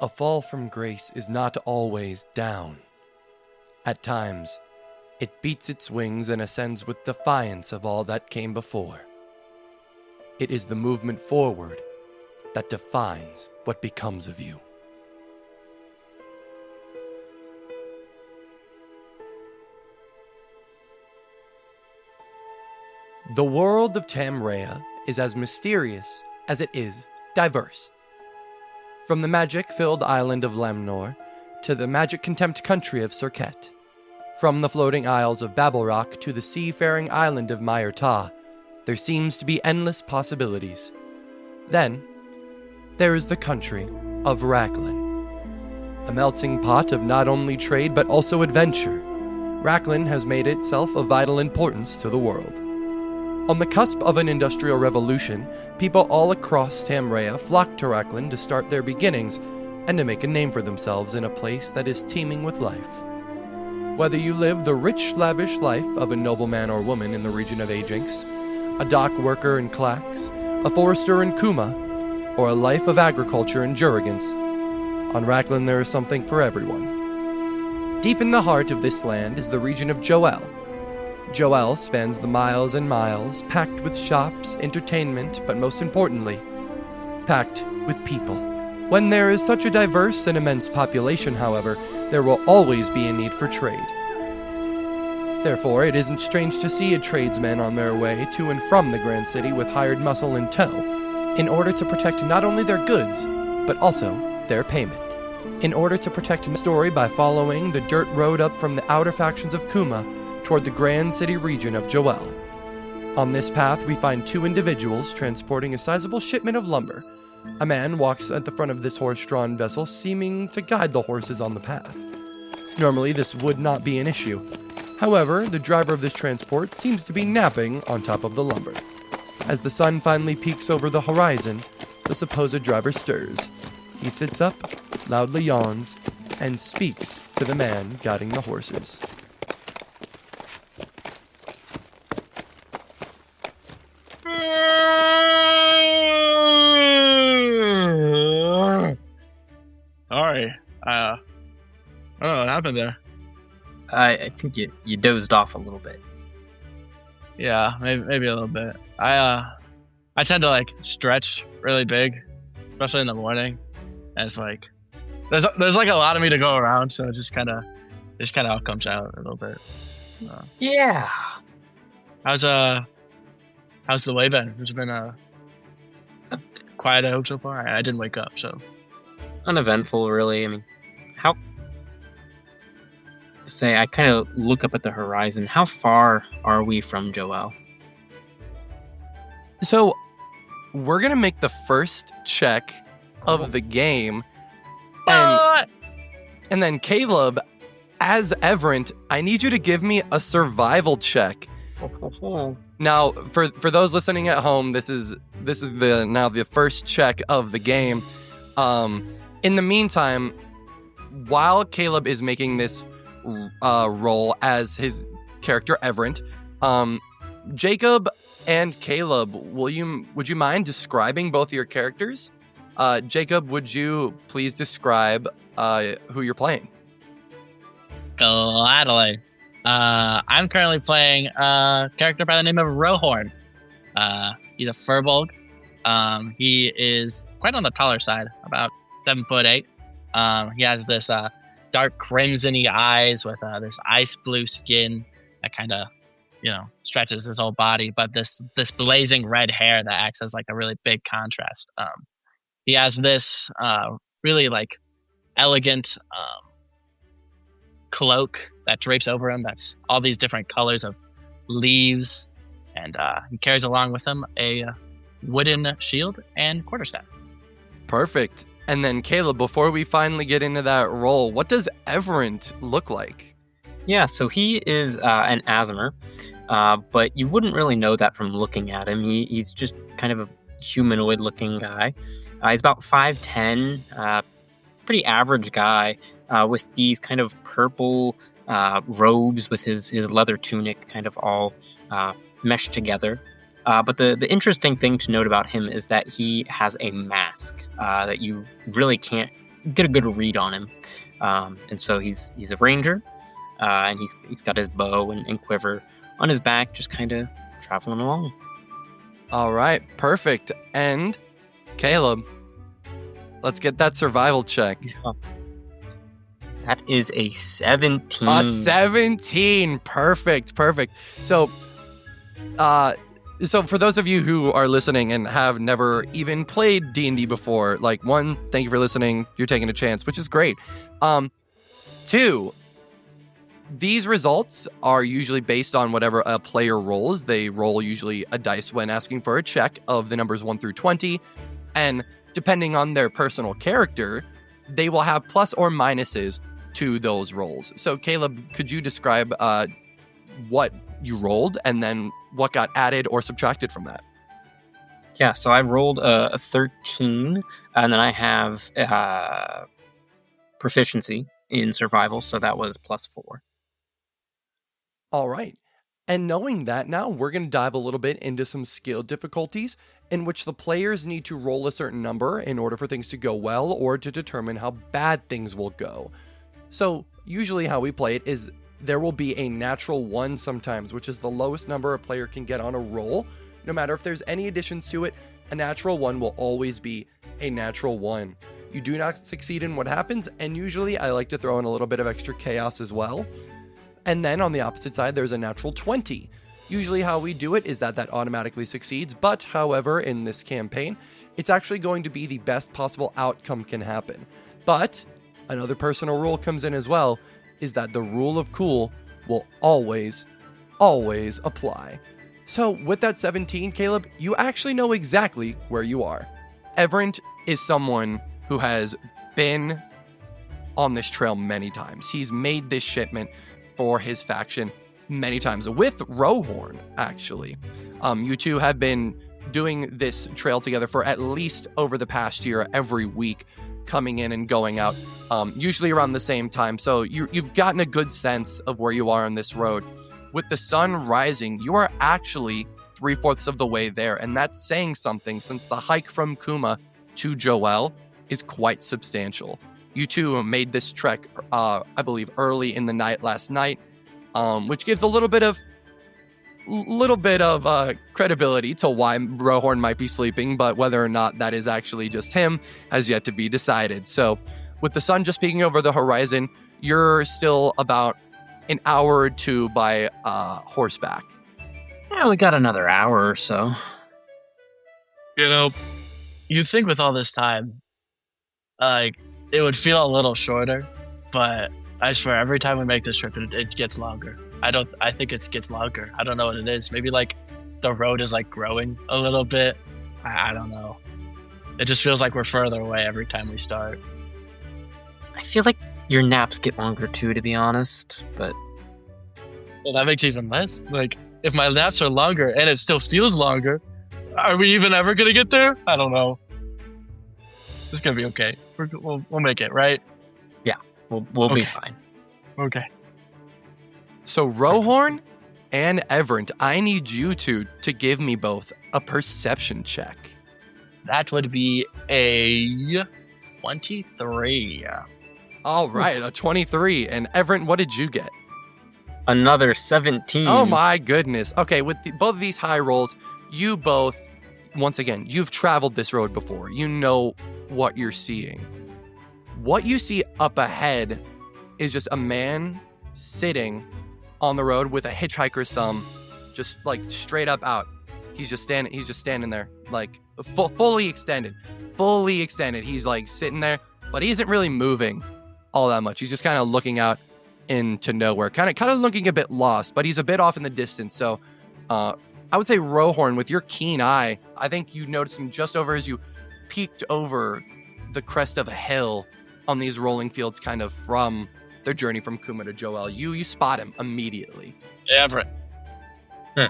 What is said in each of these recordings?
A fall from grace is not always down. At times, it beats its wings and ascends with defiance of all that came before. It is the movement forward that defines what becomes of you. The world of Tamrea is as mysterious as it is diverse. From the magic-filled island of Lemnor to the magic-contempt country of Serket, from the floating isles of Babelrock to the seafaring island of Myrta, there seems to be endless possibilities. Then, there is the country of Racklin, a melting pot of not only trade but also adventure. Racklin has made itself of vital importance to the world. On the cusp of an industrial revolution, people all across Tamrea flock to Racklin to start their beginnings and to make a name for themselves in a place that is teeming with life. Whether you live the rich, lavish life of a nobleman or woman in the region of Ajax, a dock worker in Clax, a forester in Kuma, or a life of agriculture in Jurgens, on Racklin there is something for everyone. Deep in the heart of this land is the region of Jo-Elle. Jo-Elle spans the miles and miles, packed with shops, entertainment, but most importantly, packed with people. When there is such a diverse and immense population, however, there will always be a need for trade. Therefore, it isn't strange to see a tradesman on their way to and from the Grand City with hired muscle in tow, in order to protect not only their goods, but also their payment. In order to protect the story by following the dirt road up from the outer factions of Kuma toward the Grand City region of Jo-Elle. On this path, we find two individuals transporting a sizable shipment of lumber. A man walks at the front of this horse-drawn vessel, seeming to guide the horses on the path. Normally, this would not be an issue. However, the driver of this transport seems to be napping on top of the lumber. As the sun finally peeks over the horizon, the supposed driver stirs. He sits up, loudly yawns, and speaks to the man guiding the horses. Sorry, I don't know what happened there. I think you dozed off a little bit. Yeah, maybe a little bit. I tend to stretch really big, especially in the morning. And it's there's like a lot of me to go around, so it just kind of all comes out a little bit. Yeah. How's the way been? It's been a quiet, I hope, so far. I didn't wake up, so Uneventful, really. I mean, I kind of look up at the horizon. How far are we from Jo-Elle? So, we're going to make the first check of the game. And then, Caleb, as Everent, I need you to give me a survival check. Now, for those listening at home, this is the first check of the game. In the meantime, while Caleb is making this role as his character Everent, Jacob and Caleb, would you mind describing both your characters? Jacob, would you please describe who you're playing? Gladly. I'm currently playing a character by the name of Rohorn. He's a furbolg. He is quite on the taller side, about 7'8". He has this dark crimson-y eyes with this ice blue skin that kind of, stretches his whole body, but this blazing red hair that acts as a really big contrast. He has this really elegant cloak that drapes over him. That's all these different colors of leaves, and he carries along with him a wooden shield and quarterstaff. Perfect. And then Caleb, before we finally get into that role, what does Everent look like? Yeah, so he is an Aasimar, but you wouldn't really know that from looking at him. He's just kind of a humanoid-looking guy. He's about 5'10", pretty average guy, with these kind of purple robes with his leather tunic kind of all meshed together. But the interesting thing to note about him is that he has a mask that you really can't get a good read on him. And so he's a ranger, and he's got his bow and quiver on his back, just kind of traveling along. All right, perfect. And Caleb, let's get that survival check. That is a 17. A 17. Perfect. So for those of you who are listening and have never even played D&D before, like, one, thank you for listening. You're taking a chance, which is great. Two, these results are usually based on whatever a player rolls. They roll usually a dice when asking for a check of the numbers 1 through 20. And depending on their personal character, they will have plus or minuses to those rolls. So Caleb, could you describe what you rolled and then what got added or subtracted from that? Yeah, so I rolled a 13, and then I have proficiency in survival, so that was +4. All right. And knowing that, now we're going to dive a little bit into some skill difficulties in which the players need to roll a certain number in order for things to go well or to determine how bad things will go. So usually how we play it is there will be a natural 1 sometimes, which is the lowest number a player can get on a roll. No matter if there's any additions to it, a natural 1 will always be a natural 1. You do not succeed in what happens, and usually I like to throw in a little bit of extra chaos as well. And then on the opposite side, there's a natural 20. Usually how we do it is that automatically succeeds, but however, in this campaign, it's actually going to be the best possible outcome can happen. But another personal rule comes in as well, is that the rule of cool will always apply. So with that 17, Caleb, you actually know exactly where you are. Everett is someone who has been on this trail many times. He's made this shipment for his faction many times with Rohorn, actually. You two have been doing this trail together for at least over the past year, every week, coming in and going out, usually around the same time. So you've gotten a good sense of where you are on this road. With the sun rising, you are actually 3/4 of the way there, and that's saying something since the hike from Kuma to Jo-Elle is quite substantial. You two made this trek, I believe, early in the night last night, which gives a little bit of credibility to why Rohorn might be sleeping, but whether or not that is actually just him has yet to be decided. So with the sun just peeking over the horizon, you're still about an hour or two by horseback. Yeah, we got another hour or so. You know, you'd think with all this time, like, it would feel a little shorter, but I swear every time we make this trip, it gets longer. I think it gets longer. I don't know what it is. Maybe like the road is like growing a little bit. I don't know. It just feels like we're further away every time we start. I feel like your naps get longer too, to be honest, but... Well, that makes even less. Like, if my naps are longer and it still feels longer, are we even ever going to get there? I don't know. It's going to be okay. We'll make it, right? Yeah, we'll be fine. Okay. So Rohorn and Everett, I need you two to give me both a perception check. That would be a 23. All right, a 23. And Everett, what did you get? Another 17. Oh my goodness. Okay, with both of these high rolls, you both, once again, you've traveled this road before. You know what you're seeing. What you see up ahead is just a man sitting on the road with a hitchhiker's thumb, just like straight up out. He's just standing there, like fully extended. He's like sitting there, but he isn't really moving all that much. He's just kind of looking out into nowhere, kind of looking a bit lost, but he's a bit off in the distance. So I would say Rohorn, with your keen eye, I think you noticed him just over as you peeked over the crest of a hill on these rolling fields, kind of from their journey from Kuma to Jo-Elle. You spot him immediately. Hey, Everett. You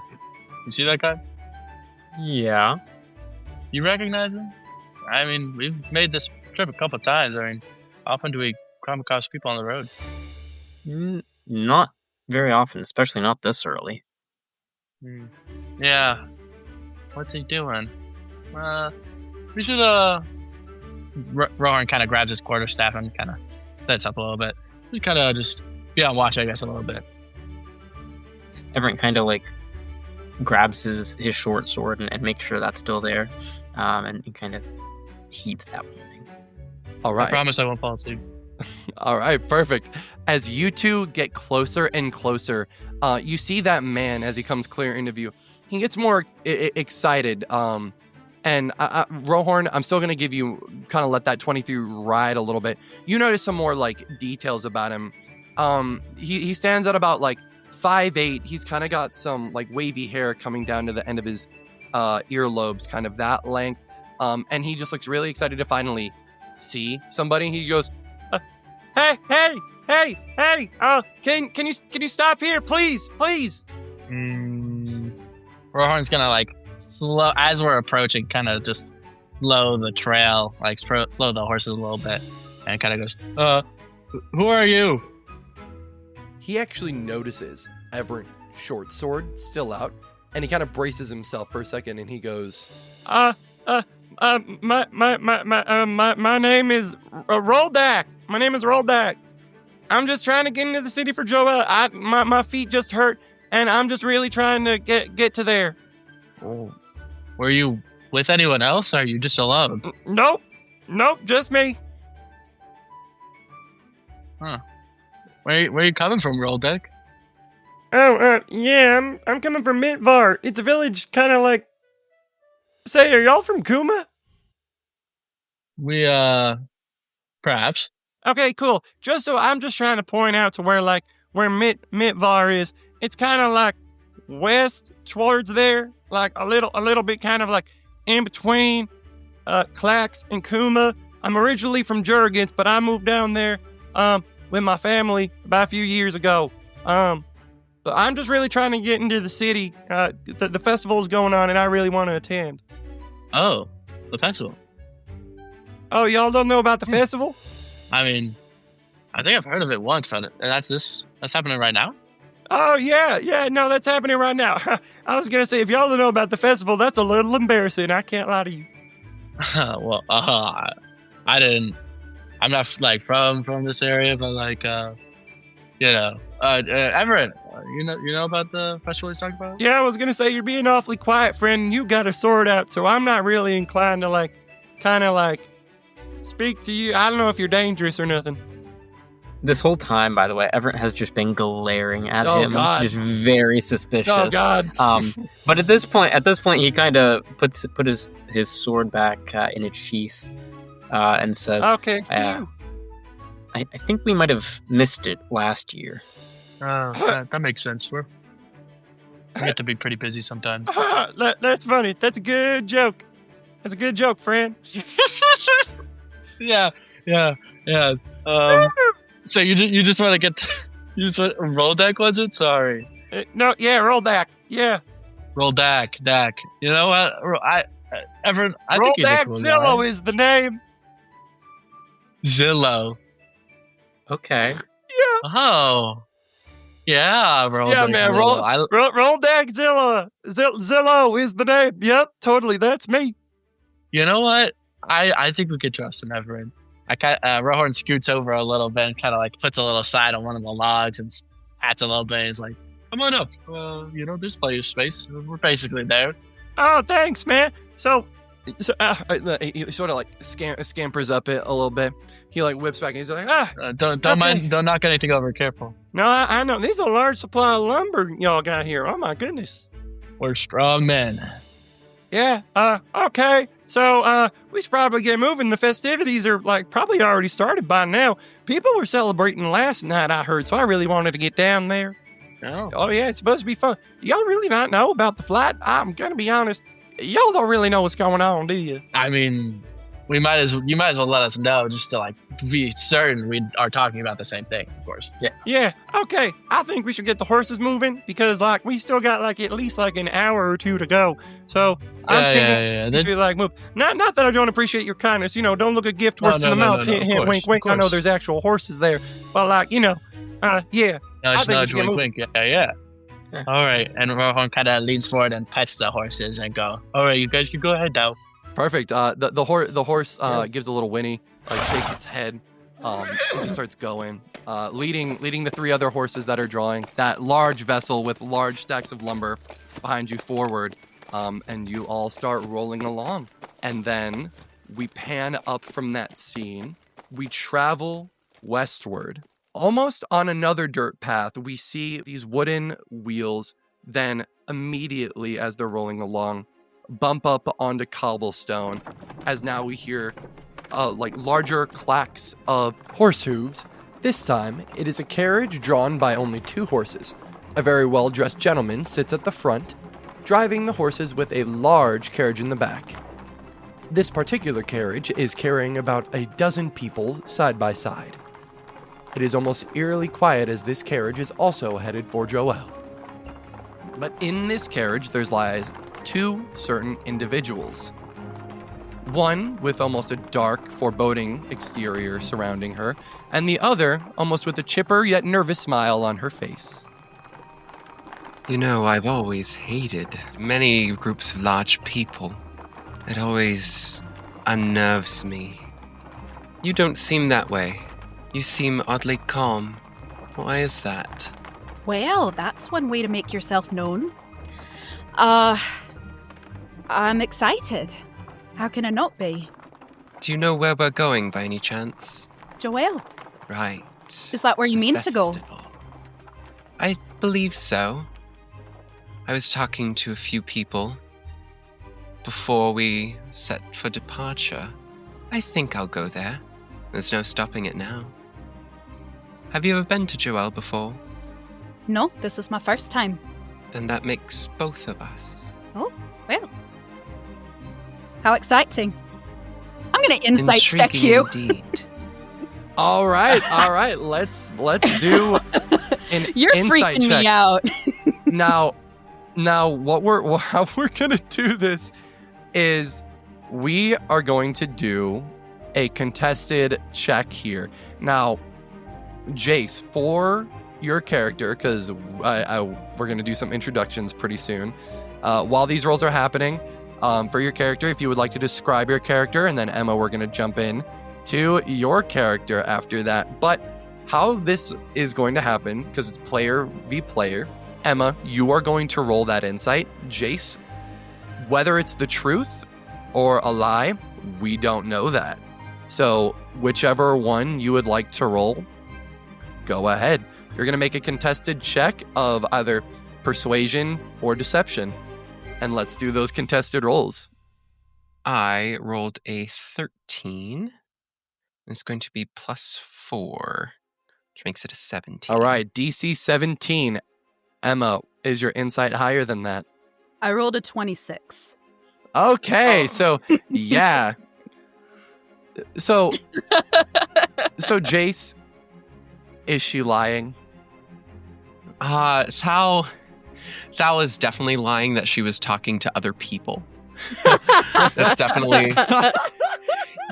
see that guy? Yeah. You recognize him? I mean, we've made this trip a couple times. I mean, often do we come across people on the road? Not very often, especially not this early. Yeah. What's he doing? We should Rohan kind of grabs his quarterstaff and kind of sets up a little bit. We kind of just be on watch, I guess, a little bit. Everett kind of like grabs his short sword and makes sure that's still there, and he kind of heeds that warning. All right. I promise I won't fall asleep. All right, perfect. As you two get closer and closer, you see that man as he comes clear into view. He gets more excited. And Rohorn, I'm still going to give you, kind of let that 23 ride a little bit. You notice some more like details about him. He stands at about like 5'8". He's kind of got some like wavy hair coming down to the end of his earlobes, kind of that length. And he just looks really excited to finally see somebody. He goes, hey, can you stop here, please? Rohan's gonna like slow as we're approaching, kind of just slow the trail, like slow the horses a little bit, and kind of goes, who are you? He actually notices Everett short sword still out, and he kind of braces himself for a second, and he goes, my name is Roldak. My name is Roldak. I'm just trying to get into the city for Jo-Elle. My feet just hurt, and I'm just really trying to get to there. Oh. Were you with anyone else, or are you just alone? Nope, just me. Huh. Where are you coming from, Roldak? Yeah, I'm coming from Mitvar. It's a village kind of like... Say, are y'all from Kuma? We, perhaps. Okay, cool. I'm just trying to point out to where Mitvar is. It's kind of like west towards there, like a little bit kind of like in between Klax and Kuma. I'm originally from Jurgens, but I moved down there with my family about a few years ago. But I'm just really trying to get into the city. The festival's going on, and I really want to attend. Oh, the festival. Oh, y'all don't know about the festival? I mean, I think I've heard of it once, but that's happening right now? Oh, yeah, no, that's happening right now. I was going to say, if y'all don't know about the festival, that's a little embarrassing. I can't lie to you. Well, I didn't. I'm not, like, from this area, but, like, Everett, you know about the festival he's talking about? Yeah, I was going to say, you're being awfully quiet, friend. You got a sword out, so I'm not really inclined to, like, kind of, like, speak to you. I don't know if you're dangerous or nothing. This whole time, by the way, Everett has just been glaring at him, God. just very suspicious. Oh God! But at this point, he kind of put his sword back in its sheath and says, "Okay, I think we might have missed it last year." That makes sense. We get to be pretty busy sometimes. That's funny. That's a good joke. That's a good joke, friend. Yeah. So you just want to get Roldak, was it? Sorry. No, yeah, Roldak. Yeah. Roldak. You know what? I think he's a cool guy. Zillow is the name. Zillow. Okay. Yeah. Oh. Yeah, Roldak. Yeah, man. Roldak Zillow. Zillow is the name. Yep, totally. That's me. You know what? I think we could trust him, Everett. Rohorn scoots over a little bit and kind of like puts a little side on one of the logs and pats a little bit. He's like, "Come on up. There's plenty of space. We're basically there." Oh, thanks, man. So he sort of like scampers up it a little bit. He like whips back and he's like, don't okay. mind, don't knock anything over. Careful. No, I know. There's a large supply of lumber y'all got here. Oh my goodness. We're strong men. Yeah. Okay. So, we should probably get moving. The festivities are, like, probably already started by now. People were celebrating last night, I heard, so I really wanted to get down there. Oh, yeah, it's supposed to be fun. Y'all really not know about the flight? I'm gonna be honest. Y'all don't really know what's going on, do you? I mean, you might as well let us know just to, like, be certain we are talking about the same thing, of course. Yeah, okay. I think we should get the horses moving because, like, we still got, like, at least, like, an hour or two to go. So, I'm thinking we should, like, move. Not that I don't appreciate your kindness. You know, don't look a gift horse in the mouth. Hint, hint, wink, wink. I know there's actual horses there. But, like, yeah. Nudge, wink, wink. Yeah. All right. And Rohan kind of leans forward and pets the horses and go, "All right, you guys can go ahead now." Perfect. The horse gives a little whinny, shakes its head, and just starts going, leading the three other horses that are drawing that large vessel with large stacks of lumber behind you forward, and you all start rolling along. And then we pan up from that scene. We travel westward. Almost on another dirt path, we see these wooden wheels, then immediately as they're rolling along, bump up onto cobblestone, as now we hear larger clacks of horse hooves. This time, it is a carriage drawn by only 2 horses. A very well-dressed gentleman sits at the front, driving the horses with a large carriage in the back. This particular carriage is carrying about a dozen people side by side. It is almost eerily quiet as this carriage is also headed for Jo-Elle. But in this carriage, there lies 2 certain individuals. One with almost a dark, foreboding exterior surrounding her, and the other almost with a chipper yet nervous smile on her face. You know, I've always hated many groups of large people. It always unnerves me. You don't seem that way. You seem oddly calm. Why is that? Well, that's one way to make yourself known. I'm excited. How can I not be? Do you know where we're going by any chance? Jo-Elle, Right. is that where you mean to go? Festival. I believe so. I was talking to a few people before we set for departure. I think I'll go there. There's no stopping it now. Have you ever been to Jo-Elle before? No, this is my first time. Then that makes both of us. Oh, well. How exciting. I'm going to insight check Intriguing you. Indeed. All right. Let's do an You're insight freaking check. me out. Now, how we're gonna do this is we are going to do a contested check here. Now, Jace, for your character, because we're gonna do some introductions pretty soon. While these rolls are happening, for your character, if you would like to describe your character, and then Emma, we're gonna jump in to your character after that. But how this is going to happen, because it's player v player. Emma, you are going to roll that insight. Jace, whether it's the truth or a lie, we don't know that. So whichever one you would like to roll, go ahead. You're going to make a contested check of either persuasion or deception. And let's do those contested rolls. I rolled a 13. It's going to be +4, which makes it a 17. All right, DC 17. Emma, is your insight higher than that? I rolled a 26. Okay, so yeah. So Jace, is she lying? Sal is definitely lying that she was talking to other people. That's definitely...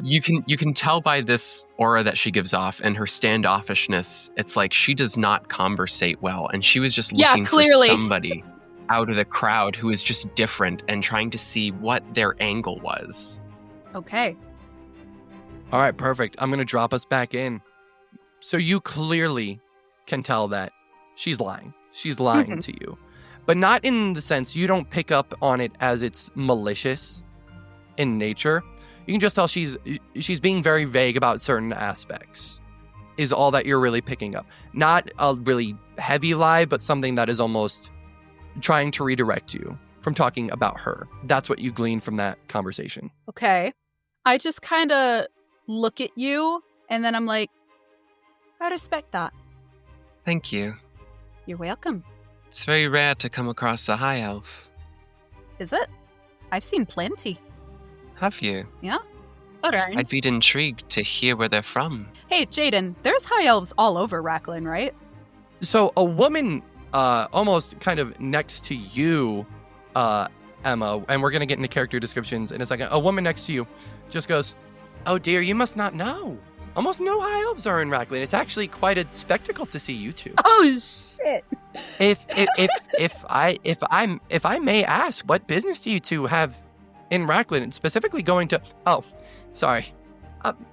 You can tell by this aura that she gives off and her standoffishness. It's like she does not conversate well, and she was just looking for somebody out of the crowd who is just different and trying to see what their angle was. Okay. All right, perfect. I'm going to drop us back in. So you clearly can tell that she's lying. She's lying to you. But not in the sense you don't pick up on it as it's malicious in nature. You can just tell she's being very vague about certain aspects, is all that you're really picking up. Not a really heavy lie, but something that is almost trying to redirect you from talking about her. That's what you glean from that conversation. Okay. I just kind of look at you, and then I'm like, I respect that. Thank you. You're welcome. It's very rare to come across a high elf. Is it? I've seen plenty. Have you? Yeah? Around. I'd be intrigued to hear where they're from. Hey, Jaden, there's high elves all over Racklin, right? So a woman almost kind of next to you, Emma, and we're going to get into character descriptions in a second. A woman next to you just goes, "Oh dear, you must not know. Almost no high elves are in Racklin. It's actually quite a spectacle to see you two." Oh, shit. If I may ask, what business do you two have in Racklin, and specifically going to... Oh, sorry.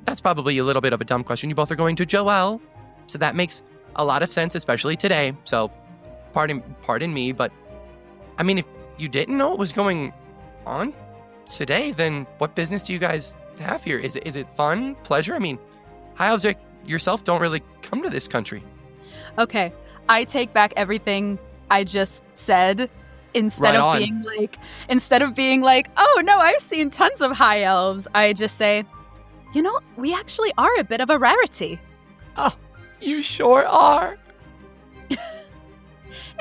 That's probably a little bit of a dumb question. You both are going to Jo-Elle, so that makes a lot of sense, especially today. So, pardon me, but I mean, if you didn't know what was going on today, then what business do you guys have here? Is it fun, pleasure? I mean, high elves like yourself don't really come to this country. Okay, I take back everything I just said. Instead of being like, oh no, I've seen tons of high elves, I just say, we actually are a bit of a rarity. Oh, you sure are.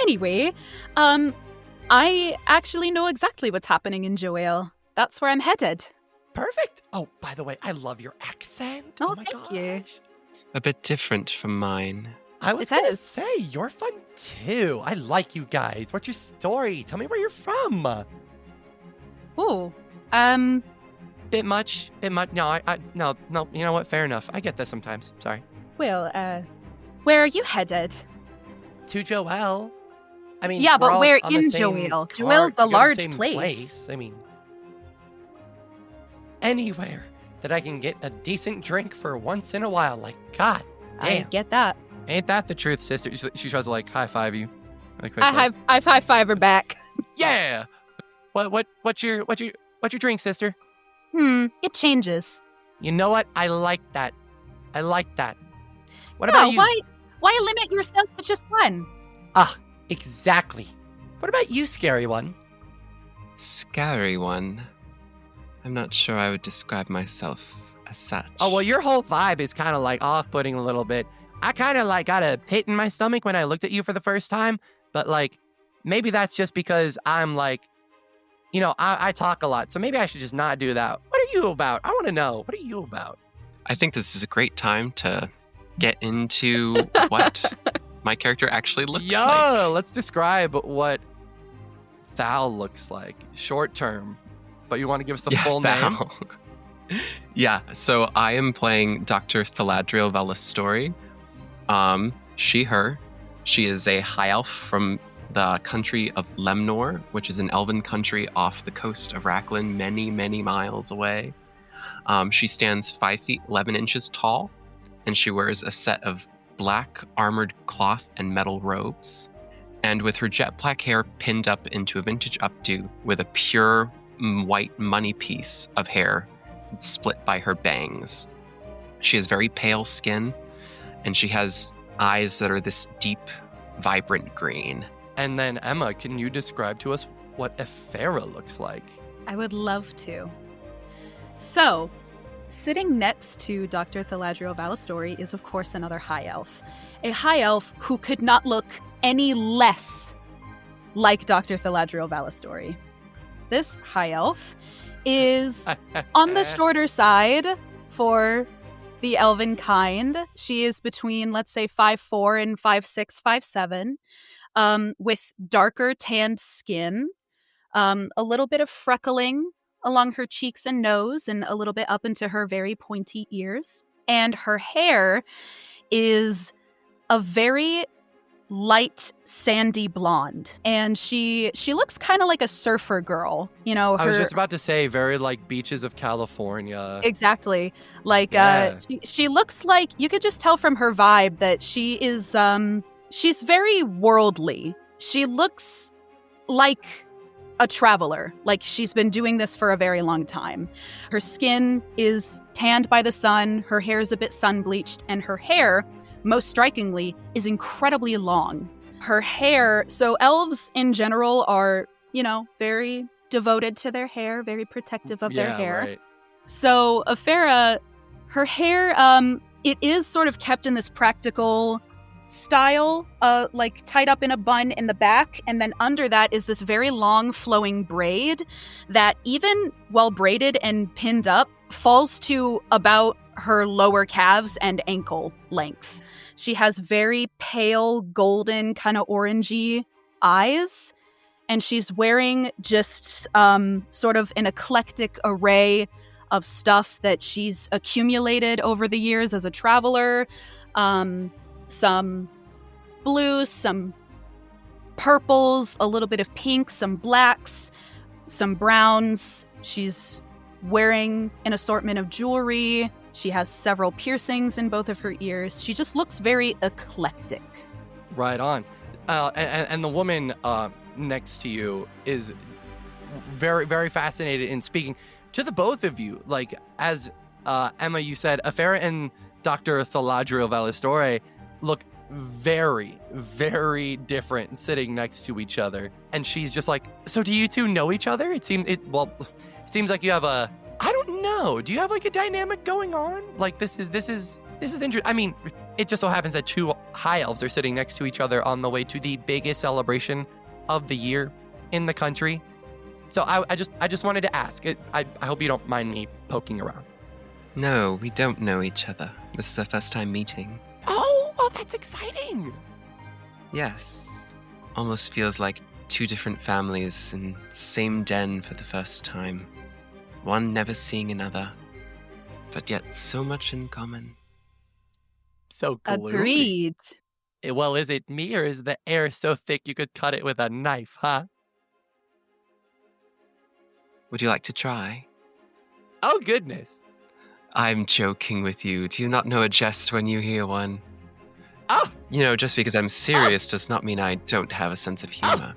Anyway, I actually know exactly what's happening in Jo-Elle. That's where I'm headed. Perfect. Oh, by the way, I love your accent. Oh, my thank gosh. you. A bit different from mine. I was going to say, you're fun too. I like you guys. What's your story? Tell me where you're from. Ooh, Bit much. No, no, you know what? Fair enough. I get this sometimes. Sorry. well, where are you headed? To Jo-Elle. I mean, Yeah, we're but all where on the in same Jo-Elle? cart Jo-Elle's to a go to the large same place. I mean, anywhere that I can get a decent drink for once in a while. Like, God I damn. get that. Ain't that the truth, sister? She tries to, like, high-five you. Like, I high-five her back. Yeah! What's your drink, sister? It changes. You know what? I like that. What No, about you? why limit yourself to just one? Ah, exactly. What about you, scary one? Scary one. I'm not sure I would describe myself as such. Oh, well, your whole vibe is kind of, like, off-putting a little bit. I kind of, like, got a pit in my stomach when I looked at you for the first time, but, like, maybe that's just because I'm, like, I talk a lot, so maybe I should just not do that. What are you about? I want to know. What are you about? I think this is a great time to get into what my character actually looks like. Let's describe what Thal looks like, short term. But you want to give us the full name? Thal. Yeah, so I am playing Dr. Thaladriel Velastori. She, her. She is a high elf from the country of Lemnor, which is an elven country off the coast of Racklin, many, many miles away. She stands 5 feet 11 inches tall, and she wears a set of black armored cloth and metal robes. And with her jet black hair pinned up into a vintage updo with a pure white money piece of hair split by her bangs. She has very pale skin, and she has eyes that are this deep, vibrant green. And then, Emma, can you describe to us what Ephera looks like? I would love to. So, sitting next to Dr. Thaladriel Velastori is, of course, another high elf. A high elf who could not look any less like Dr. Thaladriel Velastori. This high elf is on the shorter side for the elven kind. She is between, let's say, 5'4" and 5'6", 5'7", with darker tanned skin, a little bit of freckling along her cheeks and nose, and a little bit up into her very pointy ears. And her hair is a very light sandy blonde, and she looks kind of like a surfer girl, I was just about to say very like beaches of California. Exactly. Like Yeah. she looks like, you could just tell from her vibe that she is she's very worldly. She looks like a traveler, like she's been doing this for a very long time. Her skin is tanned by the sun, her hair is a bit sun bleached, and her hair, most strikingly, is incredibly long. Her hair, so elves in general are, very devoted to their hair, very protective of their hair. Right. So Ephera, her hair, it is sort of kept in this practical style, like tied up in a bun in the back, and then under that is this very long flowing braid that, even while braided and pinned up, falls to about her lower calves and ankle length. She has very pale, golden, kind of orangey eyes, and she's wearing just sort of an eclectic array of stuff that she's accumulated over the years as a traveler. Some blues, some purples, a little bit of pink, some blacks, some browns. She's wearing an assortment of jewelry. She has several piercings in both of her ears. She just looks very eclectic. Right on. And the woman next to you is very, very fascinated in speaking to the both of you. Like, as Emma, you said, Afera and Dr. Thaladrio Valistore look very, very different sitting next to each other. And she's just like, so do you two know each other? It seems like you have I don't know. Do you have like a dynamic going on? Like this is interesting. I mean, it just so happens that two high elves are sitting next to each other on the way to the biggest celebration of the year in the country. So I just wanted to ask. I hope you don't mind me poking around. No, we don't know each other. This is our first time meeting. Oh, well, that's exciting. Yes. Almost feels like two different families in the same den for the first time. One never seeing another, but yet so much in common. So gloomy. Agreed. Well, is it me or is the air so thick you could cut it with a knife, huh? Would you like to try? Oh, goodness. I'm joking with you. Do you not know a jest when you hear one? Oh! You know, just because I'm serious does not mean I don't have a sense of humor.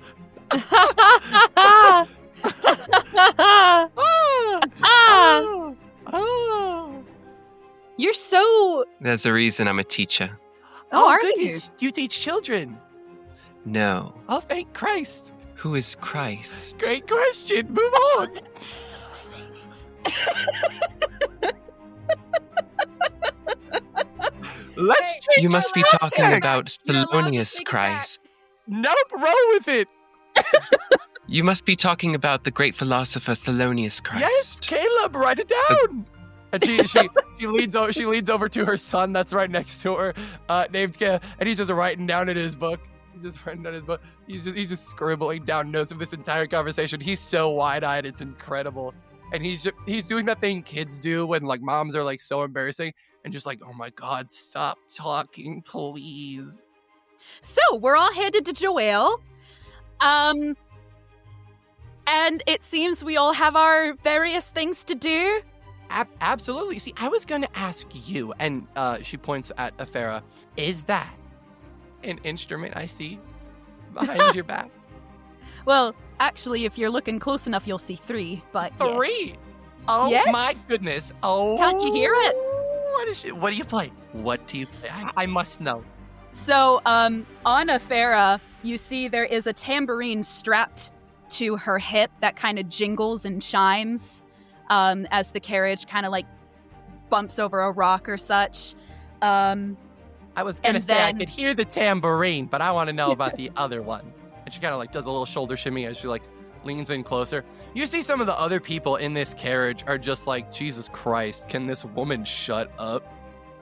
You're so... There's a reason I'm a teacher. Oh, are goodness. You teach children. No. Oh, thank Christ. Who is Christ? Great question. Move on. Let's check You must be your talking logic. about Thelonious Christ. Nope, roll with it. You must be talking about the great philosopher Thelonious Christ. Yes, Caleb, write it down. And she leans over to her son that's right next to her, named Caleb, and he's just writing down in his book. He's just scribbling down notes of this entire conversation. He's so wide-eyed, it's incredible. And he's doing that thing kids do when like moms are like so embarrassing and just like, oh my God, stop talking, please. So, we're all headed to Jo-Elle. And it seems we all have our various things to do. Absolutely. See, I was going to ask you, and she points at Afera, is that an instrument I see behind your back? Well, actually, if you're looking close enough, you'll see 3, but yes. 3? Oh, Yes. my goodness. Oh. Can't you hear it? What do you play? What do you play? I must know. So, on Afera, you see there is a tambourine strapped to her hip that kind of jingles and chimes as the carriage kind of like bumps over a rock or such. I was going to say then- I could hear the tambourine, but I want to know about the other one. And she kind of like does a little shoulder shimmy as she like leans in closer. You see some of the other people in this carriage are just like, Jesus Christ, can this woman shut up?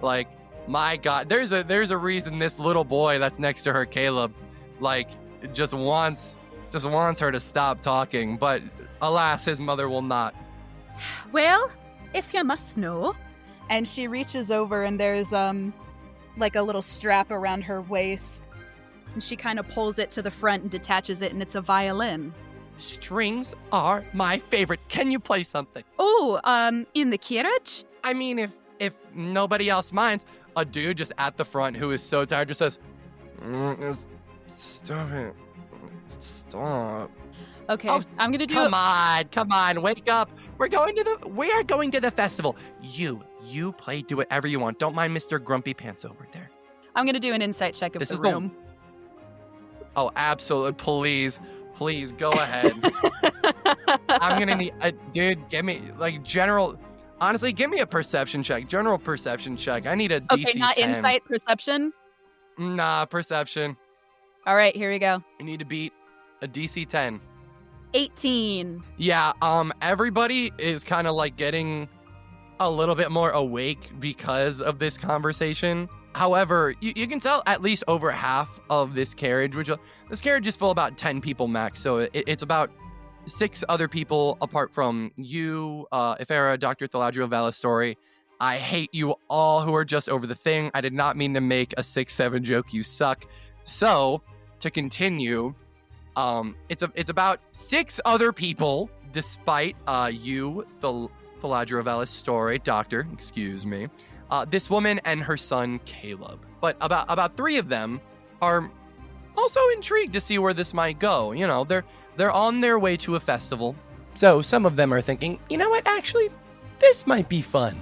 Like, my God, there's a reason this little boy that's next to her, Caleb, like just wants her to stop talking, but alas, his mother will not. Well, if you must know. And she reaches over and there's like a little strap around her waist. And she kind of pulls it to the front and detaches it, and it's a violin. Strings are my favorite. Can you play something? Oh, in the carriage? I mean, if nobody else minds, a dude just at the front who is so tired just says, stop it. Stop. Okay, Oh, I'm gonna do Come on, wake up. We are going to the festival. You play, do whatever you want. Don't mind Mr. Grumpy Pants over there. I'm gonna do an insight check of This the is the- room. Oh, absolutely. Please, go ahead. I'm gonna need, dude, give me, like, honestly, give me a perception check. General perception check. I need a DC Okay, not 10. insight, perception. Nah, perception. All right, here we go. I need to beat a DC 10. 18. Yeah, everybody is kind of like getting a little bit more awake because of this conversation. However, you can tell at least over half of this carriage, this carriage is full about 10 people max, so it's about 6 other people apart from you, Ifera, Dr. Thaladrio Valistore. I hate you all who are just over the thing. I did not mean to make a 6-7 joke. You suck. So, to continue, it's about 6 other people despite you, Theladrovelis story, doctor, excuse me, this woman and her son Caleb. But about 3 of them are also intrigued to see where this might go. You know, they're on their way to a festival. So some of them are thinking, you know what, actually, this might be fun.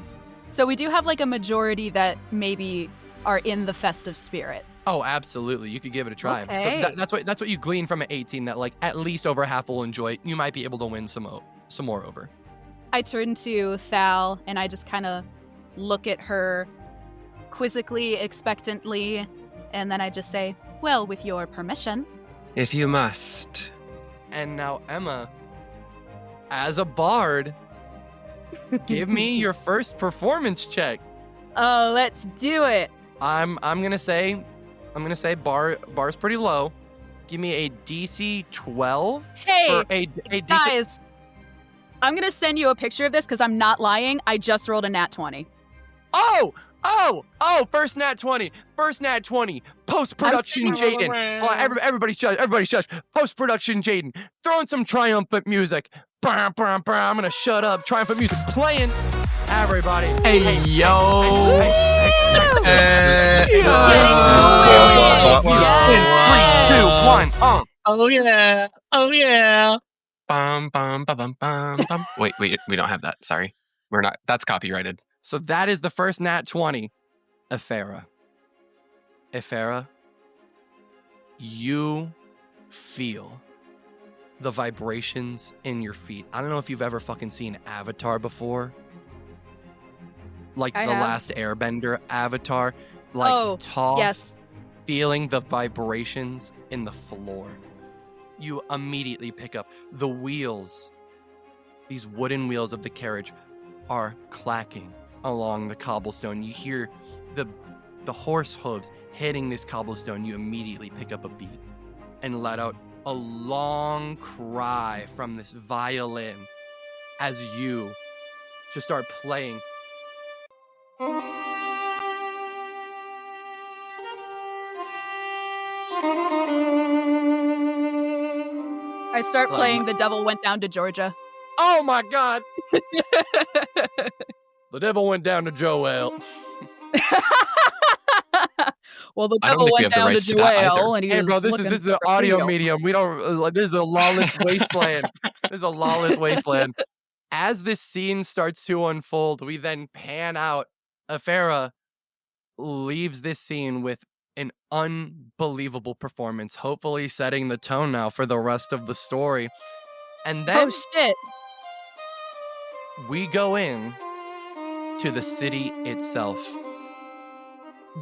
So we do have like a majority that maybe are in the festive spirit. Oh, absolutely. You could give it a try. Okay. So that's what you glean from an 18, that like at least over half will enjoy it. You might be able to win some more over. I turn to Thal and I just kind of look at her quizzically, expectantly, and then I just say, well, with your permission. If you must. And now, Emma, as a bard, give me your first performance check. Oh, let's do it. I'm gonna say bar's pretty low. Give me a DC 12. Hey, for a DC. guys, I'm going to send you a picture of this because I'm not lying. I just rolled a nat 20. Oh, first nat 20. Post-production Jaden. Hold on, everybody shush. Post-production Jaden. Throwing some triumphant music. I'm gonna shut up. Triumphant music playing. Everybody. Hey, yo. Getting to In 3, 2, 1. Oh yeah. Bum, bum, bum, bum, bum, bum. Wait, we don't have that. Sorry. We're not. That's copyrighted. So that is the first nat 20. Ephera, you feel the vibrations in your feet. I don't know if you've ever fucking seen Avatar before. Like I the have. last Airbender Avatar. Like tall. Yes. Feeling the vibrations in the floor. You immediately pick up the wheels. These wooden wheels of the carriage are clacking along the cobblestone. You hear the horse hooves hitting this cobblestone. You immediately pick up a beat and let out a long cry from this violin as you just start playing. I start playing The Devil Went Down to Georgia. Oh my God! The devil went down to Jo-Elle. Well, the I don't devil think we went have the down to rights to that Jo-Elle, either. and he Hey, was bro, this looking is an for audio Theo. medium. We don't. This is a lawless wasteland. This is a lawless wasteland. As this scene starts to unfold, we then pan out. Ephera leaves this scene with an unbelievable performance, hopefully setting the tone now for the rest of the story. And then Oh, shit. we go in to the city itself.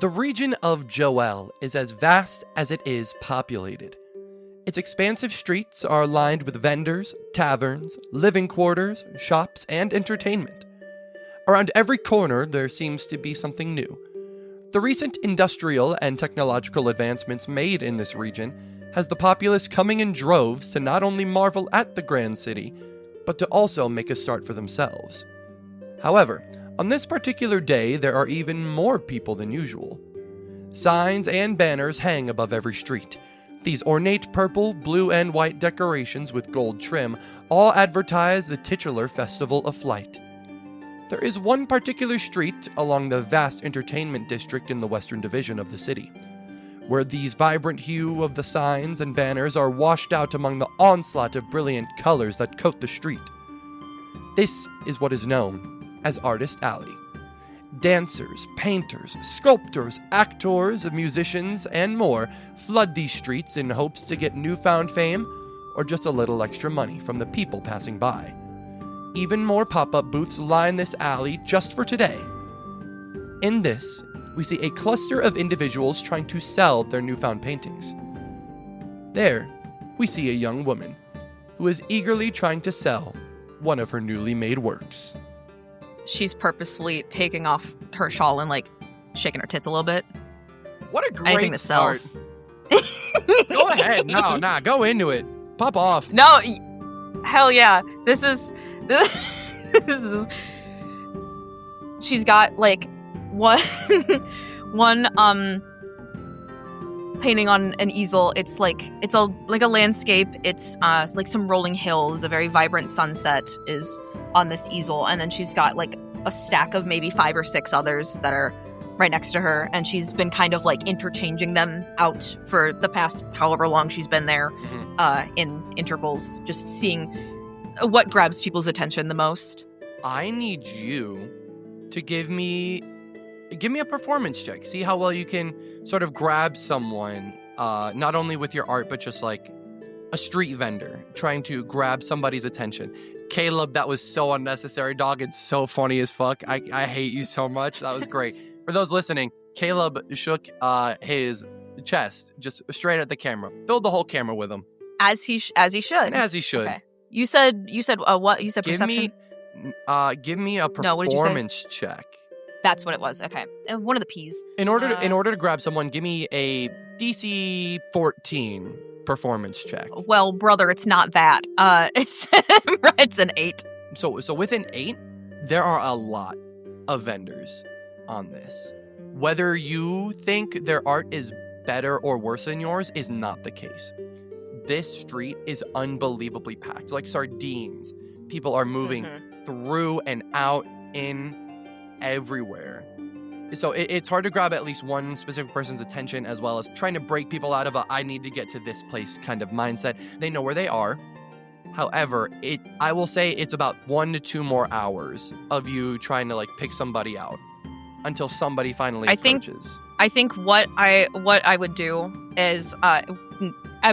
The region of Jo-Elle is as vast as it is populated. Its expansive streets are lined with vendors, taverns, living quarters, shops, and entertainment. Around every corner, there seems to be something new. The recent industrial and technological advancements made in this region has the populace coming in droves to not only marvel at the grand city, but to also make a start for themselves. However, on this particular day, there are even more people than usual. Signs and banners hang above every street. These ornate purple, blue, and white decorations with gold trim all advertise the titular Festival of Flight. There is one particular street along the vast entertainment district in the western division of the city, where these vibrant hue of the signs and banners are washed out among the onslaught of brilliant colors that coat the street. This is what is known as Artist Alley. Dancers, painters, sculptors, actors, musicians, and more flood these streets in hopes to get newfound fame or just a little extra money from the people passing by. Even more pop-up booths line this alley just for today. In this, we see a cluster of individuals trying to sell their newfound paintings. There, we see a young woman who is eagerly trying to sell one of her newly made works. She's purposefully taking off her shawl and like shaking her tits a little bit. What a Anything great that start. sells. Go ahead. No, go into it. Pop off. No, hell yeah. This is. She's got like one painting on an easel. It's like a landscape. It's like some rolling hills. A very vibrant sunset is on this easel, and then she's got like a stack of maybe 5 or 6 others that are right next to her, and she's been kind of like interchanging them out for the past however long she's been there, in intervals, just seeing what grabs people's attention the most. I need you to give me a performance check. See how well you can sort of grab someone, not only with your art, but just like a street vendor trying to grab somebody's attention. Caleb, that was so unnecessary, dog. It's so funny as fuck. I hate you so much. That was great. For those listening, Caleb shook his chest just straight at the camera. Filled the whole camera with him. As he should. As he should. Okay. You said what? You said perception? Give me a performance check. That's what it was. Okay. One of the P's. In order to grab someone, give me a DC 14 performance check. Well, brother, it's not that. It's an 8. So with an 8, there are a lot of vendors on this. Whether you think their art is better or worse than yours is not the case. This street is unbelievably packed, like sardines. People are moving through and out, in, everywhere. So it's hard to grab at least one specific person's attention, as well as trying to break people out of a I need to get to this place kind of mindset. They know where they are. However, I will say it's about 1 to 2 more hours of you trying to like pick somebody out until somebody finally approaches. I think what I would do is at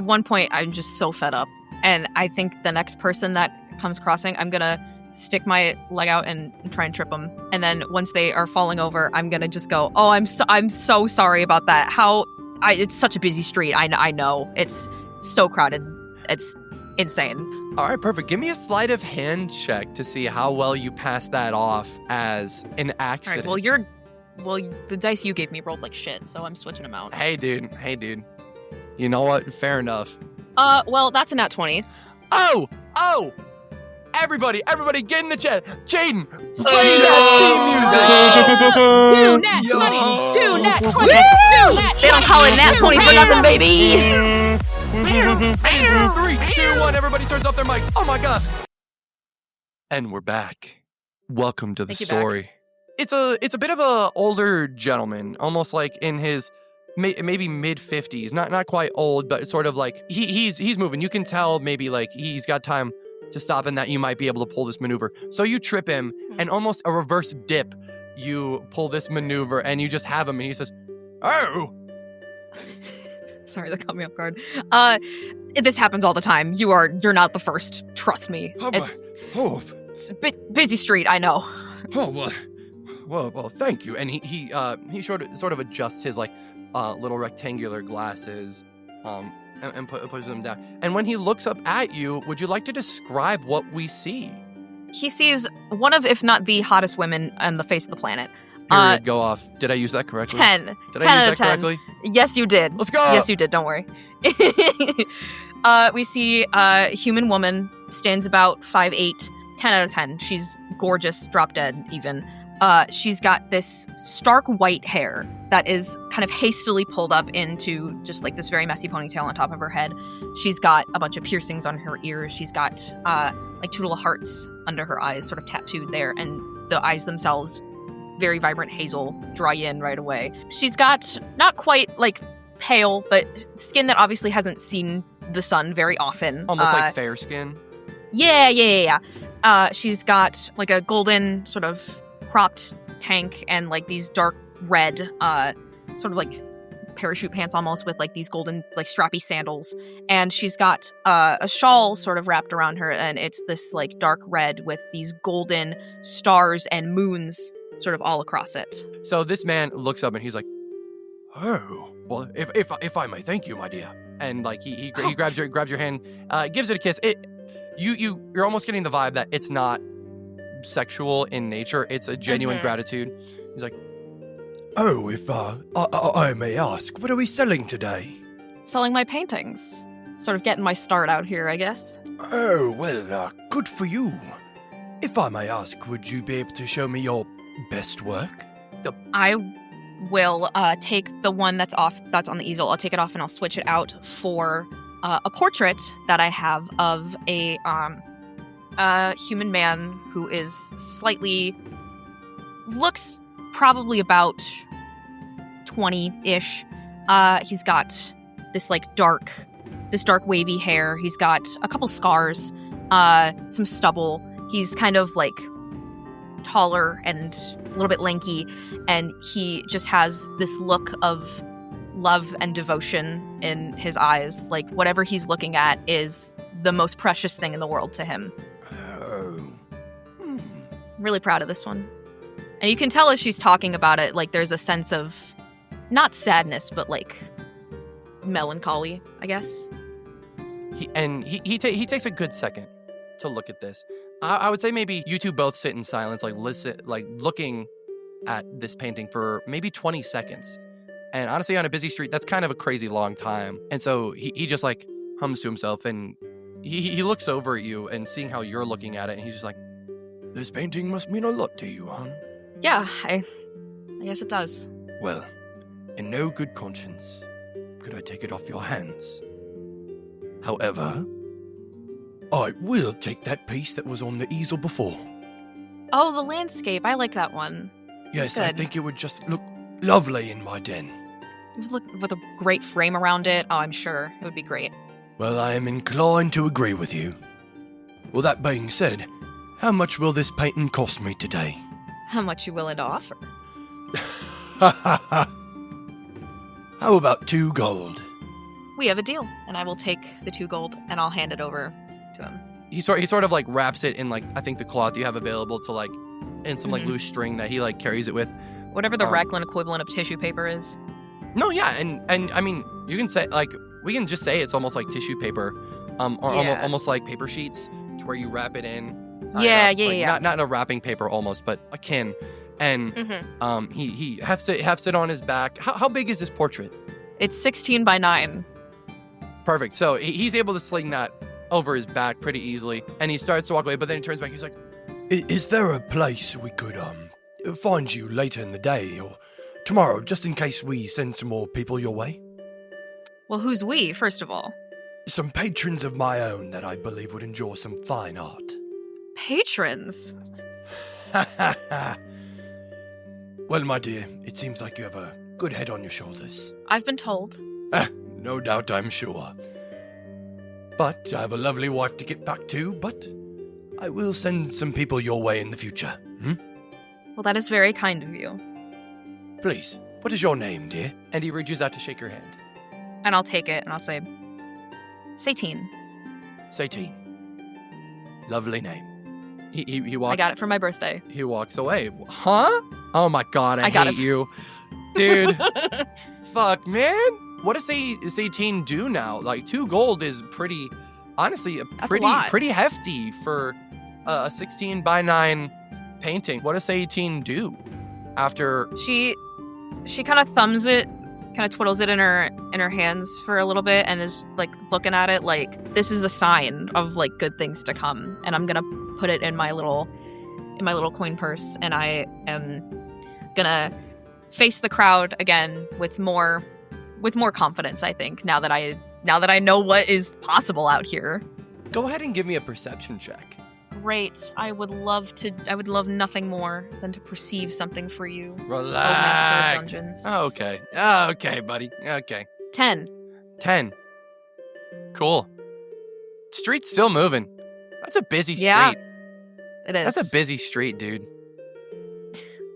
one point I'm just so fed up, and I think the next person that comes crossing, I'm gonna stick my leg out and try and trip them, and then once they are falling over, I'm gonna just go, oh, I'm so sorry about that. It's such a busy street. I know it's so crowded. It's insane. All right, perfect. Give me a sleight of hand check to see how well you pass that off as an accident. All right, the dice you gave me rolled like shit, so I'm switching them out. Hey, dude. You know what? Fair enough. Well, that's a nat 20. Oh! Everybody, get in the chat. Jaden, play that theme music. 2 nat 20. 2 nat 20. 2 nat 20. They don't call it nat 20 for nothing, baby. 3, 2, 1. Everybody turns off their mics. Oh my god. And we're back. Welcome to the story. It's a bit of a older gentleman, almost like in his maybe mid 50s. Not quite old, but it's sort of like he's moving. You can tell maybe like he's got time to stop, and that you might be able to pull this maneuver. So you trip him, and almost a reverse dip, you pull this maneuver, and you just have him, and he says, "Oh." Sorry, that caught me off guard. This happens all the time. You're not the first. Trust me. It's a bit busy street. I know. Oh well, thank you. And he sort of adjusts his like little rectangular glasses, and pushes them down. And when he looks up at you, would you like to describe what we see? He sees one of, if not the hottest women on the face of the planet. Period, go off. Did I use that correctly? 10. Did 10 I use out that of 10. correctly? Yes, you did. Let's go! Yes, you did. Don't worry. We see a human woman, stands about 5'8", 10 out of 10. She's gorgeous, drop dead even. She's got this stark white hair that is kind of hastily pulled up into just like this very messy ponytail on top of her head. She's got a bunch of piercings on her ears. She's got like 2 little hearts under her eyes, sort of tattooed there, and the eyes themselves very vibrant hazel, draw you in right away. She's got not quite like pale, but skin that obviously hasn't seen the sun very often. Almost like fair skin? Yeah. She's got like a golden sort of cropped tank and like these dark red sort of like parachute pants almost, with like these golden like strappy sandals, and she's got a shawl sort of wrapped around her, and it's this like dark red with these golden stars and moons sort of all across it. So this man looks up and he's like, "Oh, well, if I may, thank you, my dear." And like he grabs your hand, gives it a kiss. You're almost getting the vibe that it's not sexual in nature. It's a genuine gratitude. He's like, "Oh, if I may ask, what are we selling today?" Selling my paintings. Sort of getting my start out here, I guess. Oh, well, good for you. If I may ask, would you be able to show me your best work? I will take the one that's on the easel. I'll take it off and I'll switch it out for a portrait that I have of a human man who is looks probably about 20-ish. He's got this dark wavy hair. He's got a couple scars, some stubble. He's kind of taller and a little bit lanky, and he just has this look of love and devotion in his eyes. Whatever he's looking at is the most precious thing in the world to him. Oh. Really proud of this one. And you can tell as she's talking about it, there's a sense of not sadness, but melancholy, I guess. He takes a good second to look at this. I would say maybe you two both sit in silence, listen, looking at this painting for maybe 20 seconds. And honestly, on a busy street, that's kind of a crazy long time. And so he just hums to himself, and he looks over at you and seeing how you're looking at it, and he's just like, This painting must mean a lot to you, huh? Yeah, I guess it does. Well, in no good conscience could I take it off your hands. However, I will take that piece that was on the easel before. Oh, the landscape. I like that one. Yes, Good. I think it would just look lovely in my den. It would look with a great frame around it. Oh, I'm sure it would be great. Well, I am inclined to agree with you. Well, that being said, how much will this painting cost me today? How much you willing to offer? Ha ha ha! How about 2 gold? We have a deal, and I will take the 2 gold and I'll hand it over to him. he sort of wraps it in I think the cloth you have available to in some loose string that he carries it with. Whatever the Racklin equivalent of tissue paper is. No, yeah, and I mean you can say we can just say it's almost like tissue paper, or Yeah. almost like paper sheets to where you wrap it in. Yeah. Not in a wrapping paper almost, but akin. And he hefts it on his back. How big is this portrait? It's 16 by 9. Perfect. So he's able to sling that over his back pretty easily, and he starts to walk away. But then he turns back. He's like, Is there a place we could find you later in the day or tomorrow, just in case we send some more people your way? Well, who's we, first of all? Some patrons of my own that I believe would enjoy some fine art. Patrons? Ha ha ha! Well, my dear, it seems like you have a good head on your shoulders. I've been told. No doubt, I'm sure. But I have a lovely wife to get back to, but I will send some people your way in the future. Well, that is very kind of you. Please, what is your name, dear? and he reaches out to shake your hand. And I'll take it and I'll say, Satine. Satine. Lovely name. He walks. I got it for my birthday. He walks away. Huh? Oh my god, I got hate it. you. Dude. Fuck, man. What does Satine do now? 2 gold is pretty, honestly, That's a lot. pretty hefty for a 16 by 9 painting. What does Satine do after? She kind of thumbs it, kind of twiddles it in her hands for a little bit, and is looking at it this is a sign of good things to come. And I'm gonna put it in my little coin purse, and I am gonna face the crowd again with more confidence. I think now that I know what is possible out here. Go ahead and give me a perception check. Great. I would love nothing more than to perceive something for you. Relax. Master of Dungeons. Okay, buddy. Okay. 10. 10. Cool. Street's still moving. That's a busy street. Yeah. It is. That's a busy street, dude.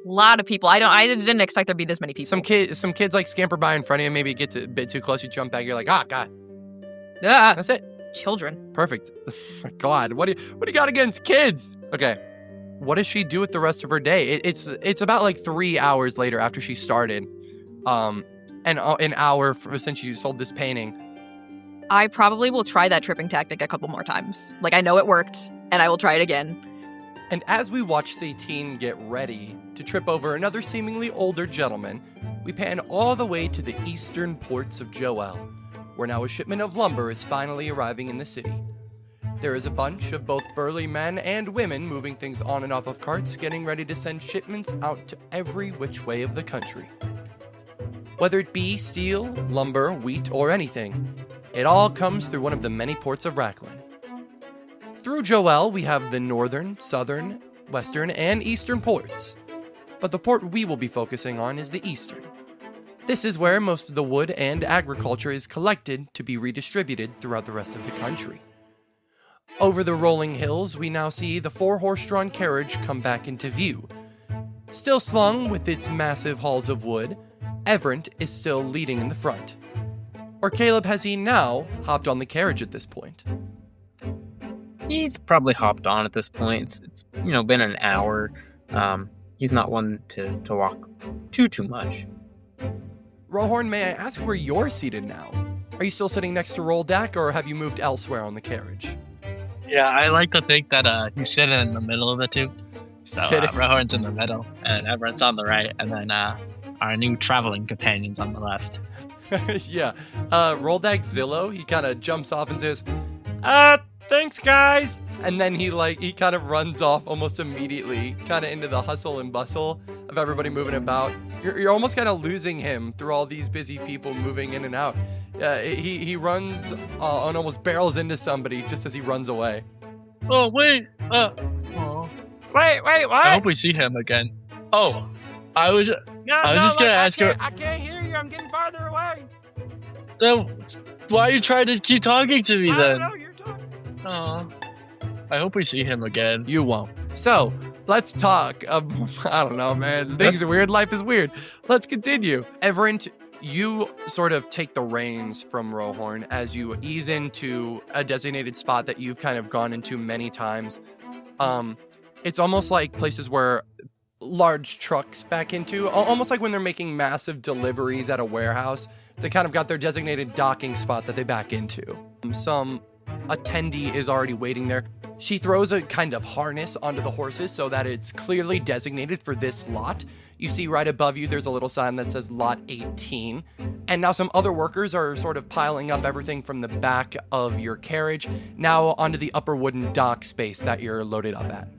lot of people. I didn't expect there'd be this many people. Some kids scamper by in front of you, maybe get a bit too close, you jump back, you're like, God. Yeah. That's it. Children. Perfect. God, what do you got against kids? Okay. What does she do with the rest of her day? It's about 3 hours later after she started. And an hour since you sold this painting. I probably will try that tripping tactic a couple more times. I know it worked, and I will try it again. And as we watch Satine get ready to trip over another seemingly older gentleman, we pan all the way to the eastern ports of Jo-Elle, where now a shipment of lumber is finally arriving in the city. There is a bunch of both burly men and women moving things on and off of carts, getting ready to send shipments out to every which way of the country. Whether it be steel, lumber, wheat, or anything, it all comes through one of the many ports of Racklin. Through Jo-Elle, we have the northern, southern, western, and eastern ports. But the port we will be focusing on is the eastern. This is where most of the wood and agriculture is collected to be redistributed throughout the rest of the country. Over the rolling hills, we now see the 4-horse-drawn carriage come back into view. Still slung with its massive hauls of wood, Everett is still leading in the front. Or Caleb, has he now hopped on the carriage at this point? He's probably hopped on at this point. It's been an hour. He's not one to walk too much. Rohorn, may I ask where you're seated now? Are you still sitting next to Roldak, or have you moved elsewhere on the carriage? Yeah, I like to think that he's sitting in the middle of the two. So Rohorn's in the middle, and Everett's on the right, and then our new traveling companion's on the left. Yeah. Roldak Zillow, he kind of jumps off and says, thanks, guys. And then he kind of runs off almost immediately, kind of into the hustle and bustle of everybody moving about. You're almost kind of losing him through all these busy people moving in and out. He runs and almost barrels into somebody just as he runs away. Oh, wait. Wait, what? I hope we see him again. Oh, I was just going to ask you. I can't hear you. I'm getting farther away. Then why are you trying to keep talking to me then? I don't know, you're talking. Oh, I hope we see him again. You won't. So, let's talk. I don't know, man. Things are weird. Life is weird. Let's continue. Everett, you sort of take the reins from Rohorn as you ease into a designated spot that you've kind of gone into many times. It's almost like places where large trucks back into, almost like when they're making massive deliveries at a warehouse. They kind of got their designated docking spot that they back into. Some attendee is already waiting there. She throws a kind of harness onto the horses so that it's clearly designated for this lot. You see right above you, there's a little sign that says Lot 18. And now some other workers are sort of piling up everything from the back of your carriage, now onto the upper wooden dock space that you're loaded up at.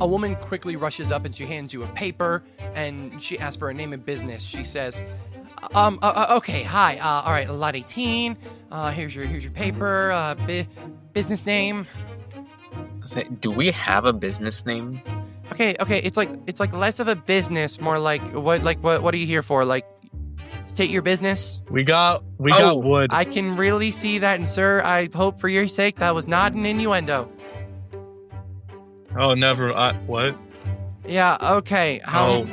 A woman quickly rushes up and she hands you a paper, and she asks for a name and business. She says, okay, hi, all right, Lot 18, here's your paper, business name. Do we have a business name? Okay, it's like less of a business, more like what are you here for? Like, state your business? We got wood. I can really see that, and sir, I hope for your sake that was not an innuendo. Oh, never. What? Yeah, okay. How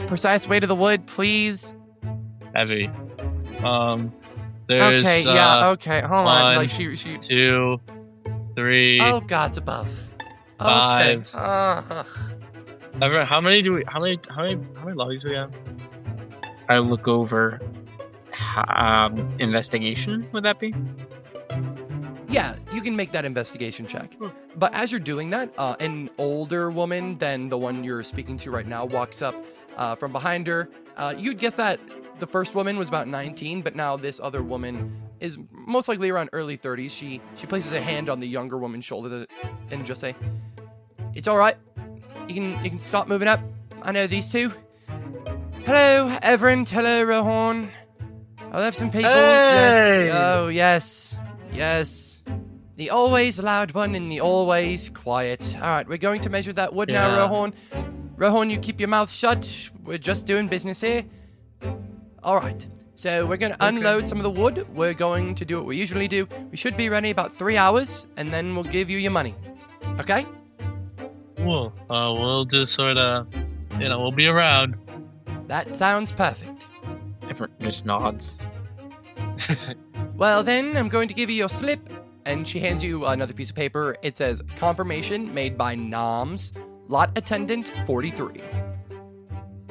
precise weight of the wood, please? Heavy. There's okay, yeah, okay. Hold on. one, Like she 2, 3. Oh, God's above. 5. Okay. Everett, how many lobbies do we have? I look over. Investigation, would that be? Yeah, you can make that investigation check. But as you're doing that, an older woman than the one you're speaking to right now walks up from behind her. You'd guess that the first woman was about 19, but now this other woman is most likely around early 30s. She places a hand on the younger woman's shoulder and just say, "It's all right. You can stop moving up. I know these two. Hello, Everett. Hello, Rohorn. I'll have some people." Hey! Yes. Oh, yes. The always loud one and the always quiet. All right, we're going to measure that wood now, Rohorn. Rohorn, you keep your mouth shut. We're just doing business here. All right. So we're going to unload some of the wood. We're going to do what we usually do. We should be ready about 3 hours, and then we'll give you your money. Okay? Well, we'll just sort of, we'll be around. That sounds perfect. Everett just nods. Well, then, I'm going to give you your slip. And she hands you another piece of paper. It says, confirmation made by Noms, lot attendant 43.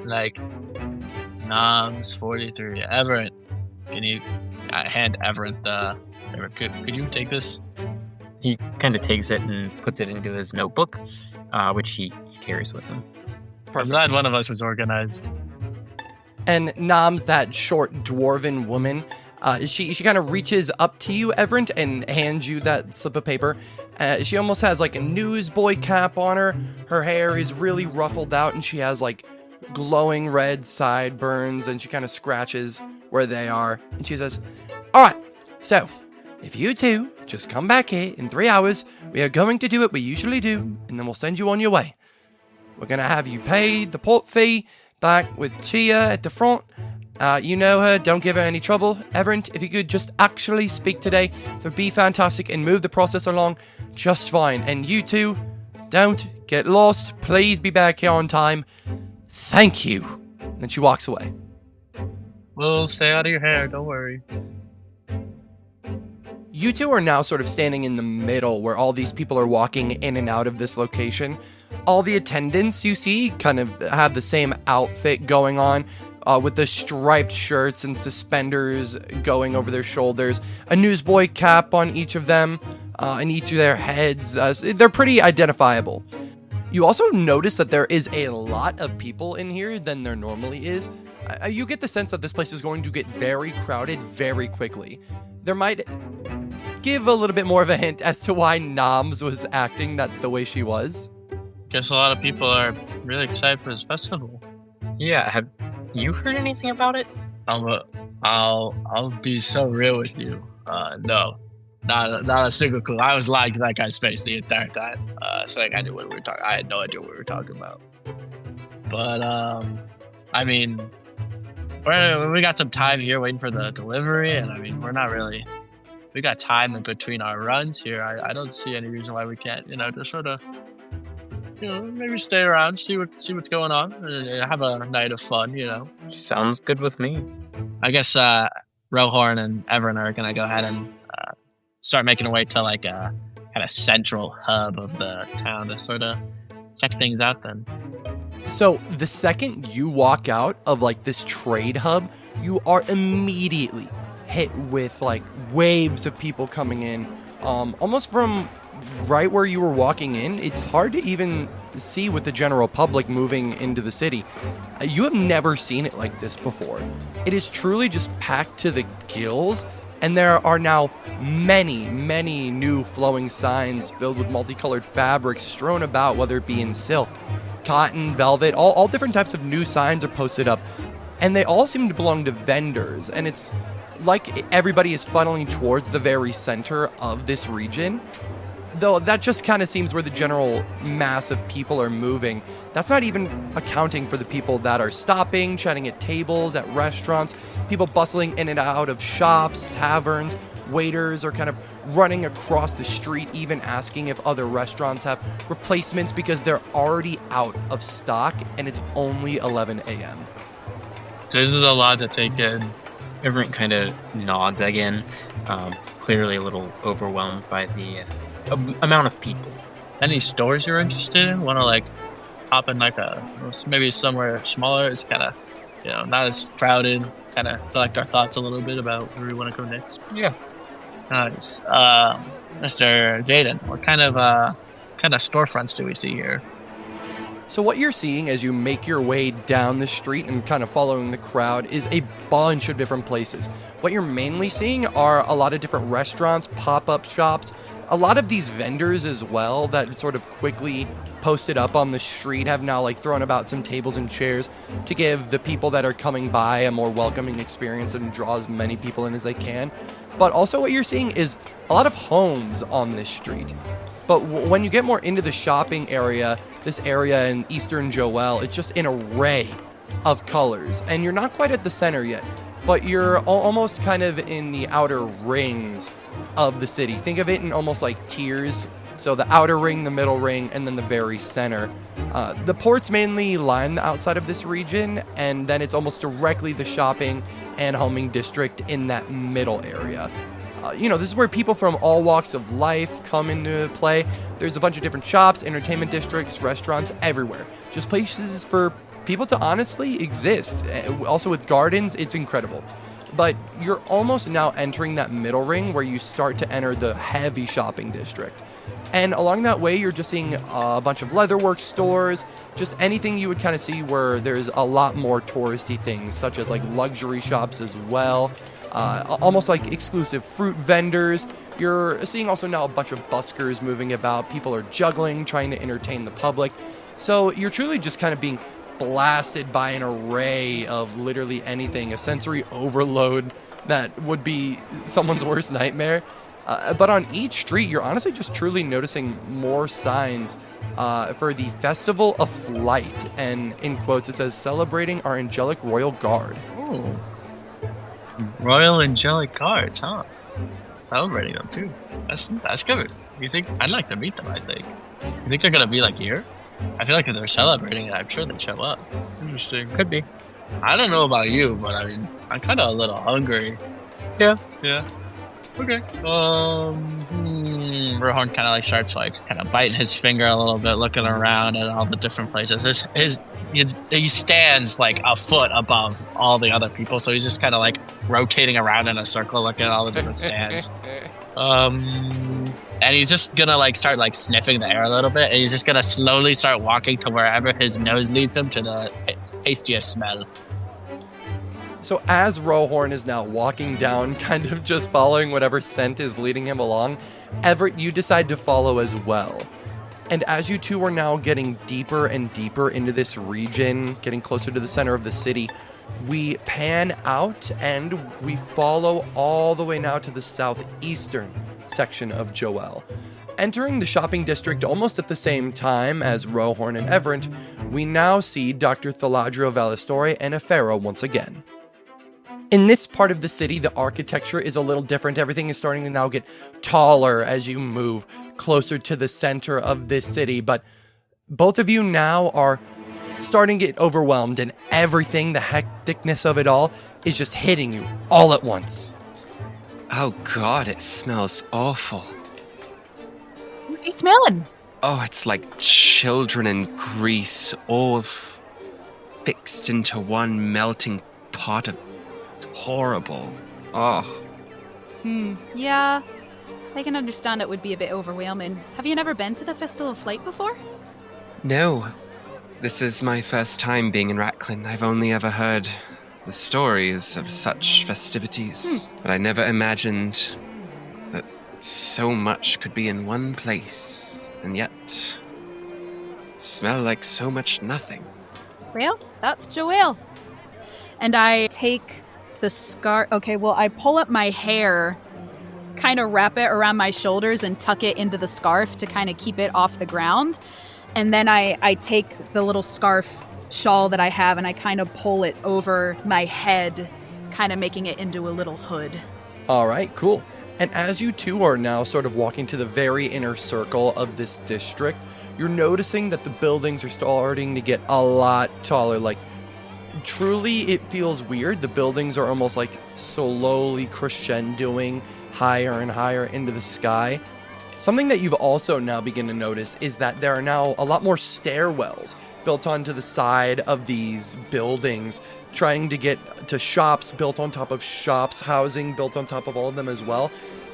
Like, Noms 43. Everett, can you hand Everett the... Everett, could you take this? He kind of takes it and puts it into his notebook, which he carries with him. Perfect. I'm glad one of us was organized. And Noms, that short dwarven woman, she kind of reaches up to you, Everett, and hands you that slip of paper. She almost has like a newsboy cap on her. Her hair is really ruffled out, and she has like glowing red sideburns, and she kind of scratches where they are. And she says, "All right, so if you two just come back here in 3 hours, we are going to do what we usually do, and then we'll send you on your way. We're going to have you pay the port fee back with Chia at the front. You know her, don't give her any trouble. Everett, if you could just actually speak today, that would be fantastic and move the process along just fine. And you two, don't get lost. Please be back here on time. Thank you." And then she walks away. We'll stay out of your hair, don't worry. You two are now sort of standing in the middle where all these people are walking in and out of this location. All the attendants you see kind of have the same outfit going on, with the striped shirts and suspenders going over their shoulders, a newsboy cap on each of them, and each of their heads. They're pretty identifiable. You also notice that there is a lot of people in here than there normally is. You get the sense that this place is going to get very crowded very quickly. There might give a little bit more of a hint as to why Noms was acting the way she was. Guess a lot of people are really excited for this festival. Yeah, have you heard anything about it? I'll be so real with you. No, not a single clue. I was lying to that guy's face the entire time, saying I knew what we were talking. I had no idea what we were talking about. But I mean, we got some time here waiting for the delivery, and I mean, we're not really. We got time in between our runs here. I don't see any reason why we can't, just sort of, maybe stay around, see what's going on, and have a night of fun, Sounds good with me. I guess Rohorn and Everett are gonna go ahead and start making a way to like a kind of central hub of the town to sort of check things out then. So the second you walk out of like this trade hub, you are immediately hit with like waves of people coming in, almost from right where you were walking in. It's hard to even see with the general public moving into the city. You have never seen it like this before. It is truly just packed to the gills, and there are now many, many new flowing signs filled with multicolored fabrics strewn about, whether it be in silk, cotton, velvet, all different types of new signs are posted up, and they all seem to belong to vendors, and it's like everybody is funneling towards the very center of this region. Though that just kind of seems where the general mass of people are moving. That's not even accounting for the people that are stopping, chatting at tables, at restaurants, people bustling in and out of shops, taverns, waiters are kind of running across the street, even asking if other restaurants have replacements because they're already out of stock and it's only 11 a.m. So this is a lot to take in. Everett kind of nods again, clearly a little overwhelmed by the amount of people. Any stores you're interested in? Want to like hop in like maybe somewhere smaller? It's kind of not as crowded. Kind of collect our thoughts a little bit about where we want to go next. Yeah. Nice. Mr. Jaden, what kind of storefronts do we see here? So what you're seeing as you make your way down the street and kind of following the crowd is a bunch of different places. What you're mainly seeing are a lot of different restaurants, pop-up shops, a lot of these vendors as well that sort of quickly posted up on the street have now like thrown about some tables and chairs to give the people that are coming by a more welcoming experience and draw as many people in as they can. But also what you're seeing is a lot of homes on this street. But when you get more into the shopping area, this area in eastern Jo-Elle, it's just an array of colors. And you're not quite at the center yet, but you're almost kind of in the outer rings of the city. Think of it in almost like tiers. So the outer ring, the middle ring, and then the very center. The ports mainly line the outside of this region, and then it's almost directly the shopping and homing district in that middle area. This is where people from all walks of life come into play. There's a bunch of different shops, entertainment districts, restaurants, everywhere. Just places for people to honestly exist. Also with gardens, it's incredible. But you're almost now entering that middle ring where you start to enter the heavy shopping district. And along that way, you're just seeing a bunch of leatherwork stores, just anything you would kind of see where there's a lot more touristy things, such as like luxury shops as well. Almost like exclusive fruit vendors. You're seeing also now a bunch of buskers moving about. People are juggling, trying to entertain the public. So you're truly just kind of being blasted by an array of literally anything, a sensory overload that would be someone's worst nightmare. But on each street, you're honestly just truly noticing more signs for the Festival of Flight. And in quotes, it says, celebrating our angelic royal guard. Oh. Royal angelic guards, huh? Celebrating them, too. That's good. You think? I'd like to meet them, I think. You think they're going to be, like, here? I feel like if they're celebrating it, I'm sure they'd show up. Interesting. Could be. I don't know about you, but I mean, I'm kind of a little hungry. Yeah. Yeah. Okay. Rohorn kind of like starts like kind of biting his finger a little bit, looking around at all the different places. He stands like a foot above all the other people, so he's just kind of like rotating around in a circle, looking at all the different stands. And he's just gonna like start like sniffing the air a little bit, and he's just gonna slowly start walking to wherever his nose leads him to the tastiest smell. So as Rohorn is now walking down, kind of just following whatever scent is leading him along, Everett, you decide to follow as well. And as you two are now getting deeper and deeper into this region, getting closer to the center of the city, we pan out and we follow all the way now to the southeastern section of Jo-Elle. Entering the shopping district almost at the same time as Rohorn and Everett, we now see Dr. Thaladrio Valistore and Efero once again. In this part of the city, the architecture is a little different. Everything is starting to now get taller as you move closer to the center of this city, but both of you now are starting to get overwhelmed, and everything, the hecticness of it all, is just hitting you all at once. Oh God, it smells awful. What are you smelling? Oh, it's like children in grease, all fixed into one melting pot of horrible. Oh. Yeah. I can understand it would be a bit overwhelming. Have you never been to the Festival of Flight before? No. This is my first time being in Racklin. I've only ever heard the stories of such festivities, but I never imagined that so much could be in one place, and yet smell like so much nothing. Well, that's Jo-Elle. And I take the scarf. Okay, well, I pull up my hair, kind of wrap it around my shoulders and tuck it into the scarf to kind of keep it off the ground. And then I take the little scarf shawl that I have and I kind of pull it over my head, kind of making it into a little hood. All right, cool. And as you two are now sort of walking to the very inner circle of this district, you're noticing that the buildings are starting to get a lot taller. Like, truly, it feels weird. The buildings are almost like slowly crescendoing higher and higher into the sky. Something that you've also now begun to notice is that there are now a lot more stairwells built onto the side of these buildings, trying to get to shops built on top of shops, housing built on top of all of them as well.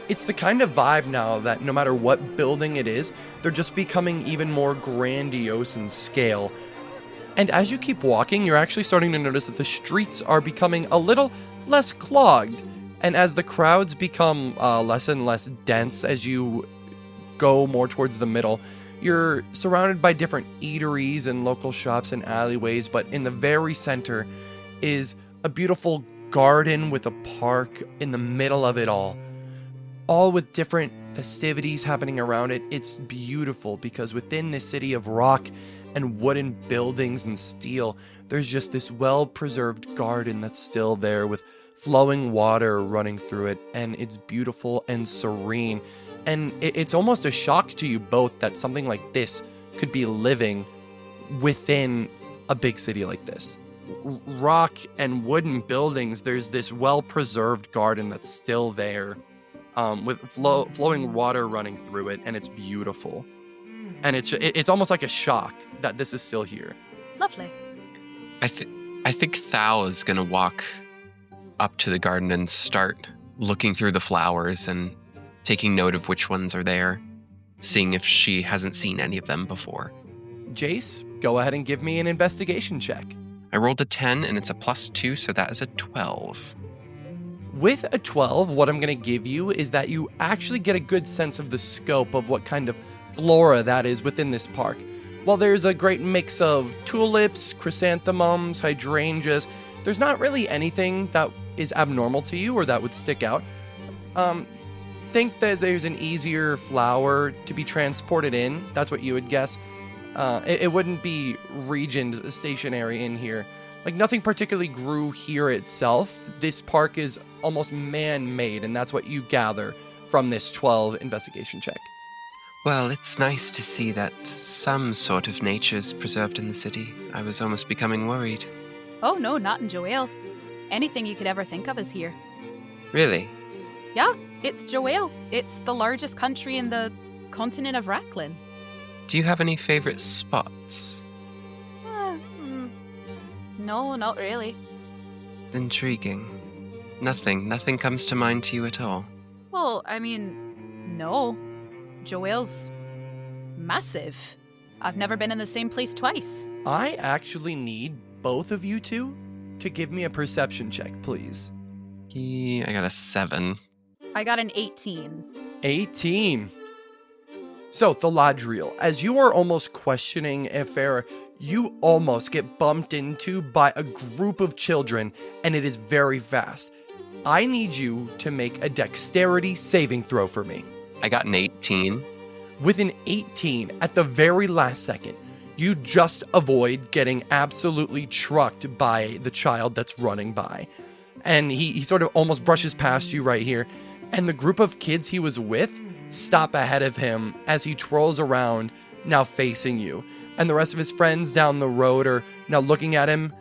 It's the kind of vibe now that no matter what building it is, they're just becoming even more grandiose in scale. And as you keep walking, you're actually starting to notice that the streets are becoming a little less clogged. And as the crowds become less and less dense as you go more towards the middle, you're surrounded by different eateries and local shops and alleyways, but in the very center is a beautiful garden with a park in the middle of it all with different festivities happening around it. It's beautiful because within this city of rock and wooden buildings and steel, there's just this well-preserved garden that's still there with flowing water running through it, and it's beautiful and serene. And it's almost a shock to you both that something like this could be living within a big city like this. Rock and wooden buildings, there's this well-preserved garden that's still there, with flowing water running through it, and it's beautiful. And it's almost like a shock that this is still here. Lovely. I think Thal is gonna walk up to the garden and start looking through the flowers and taking note of which ones are there, seeing if she hasn't seen any of them before. Jace, go ahead and give me an investigation check. I rolled a 10 and it's a +2, so that is a 12. With a 12, what I'm going to give you is that you actually get a good sense of the scope of what kind of flora that is within this park. while there's a great mix of tulips, chrysanthemums, hydrangeas, there's not really anything that is abnormal to you or that would stick out. Think that there's an easier flower to be transported in. That's what you would guess. It wouldn't be regioned stationary in here. Like, nothing particularly grew here itself. This park is almost man-made, and that's what you gather from this 12 investigation check. Well, it's nice to see that some sort of nature's preserved in the city. I was almost becoming worried. Oh no, not in Jo-Elle. Anything you could ever think of is here. Really? Yeah, it's Jo-Elle. It's the largest country in the continent of Racklin. Do you have any favorite spots? No, not really. Intriguing. Nothing comes to mind to you at all. Well, I mean, no. Jo-Elle's massive. I've never been in the same place twice. I actually need both of you two to give me a perception check, please. I got a 7. I got an 18. 18. So, Thaladriel, as you are almost questioning Efera, you almost get bumped into by a group of children, and it is very fast. I need you to make a dexterity saving throw for me. I got an 18. With an 18, at the very last second, you just avoid getting absolutely trucked by the child that's running by. And he sort of almost brushes past you right here. And the group of kids he was with stop ahead of him as he twirls around, now facing you. And the rest of his friends down the road are now looking at him,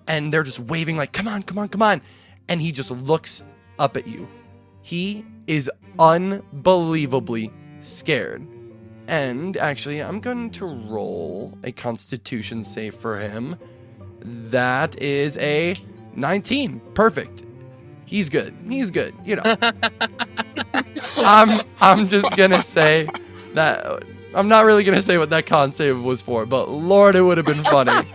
and they're just waving like, come on, come on, come on. And he just looks up at you. He is unbelievably scared. And actually, I'm going to roll a Constitution save for him. That is a 19. Perfect. He's good. He's good. You know. I'm just gonna say that I'm not really gonna say what that con save was for, but Lord, it would have been funny.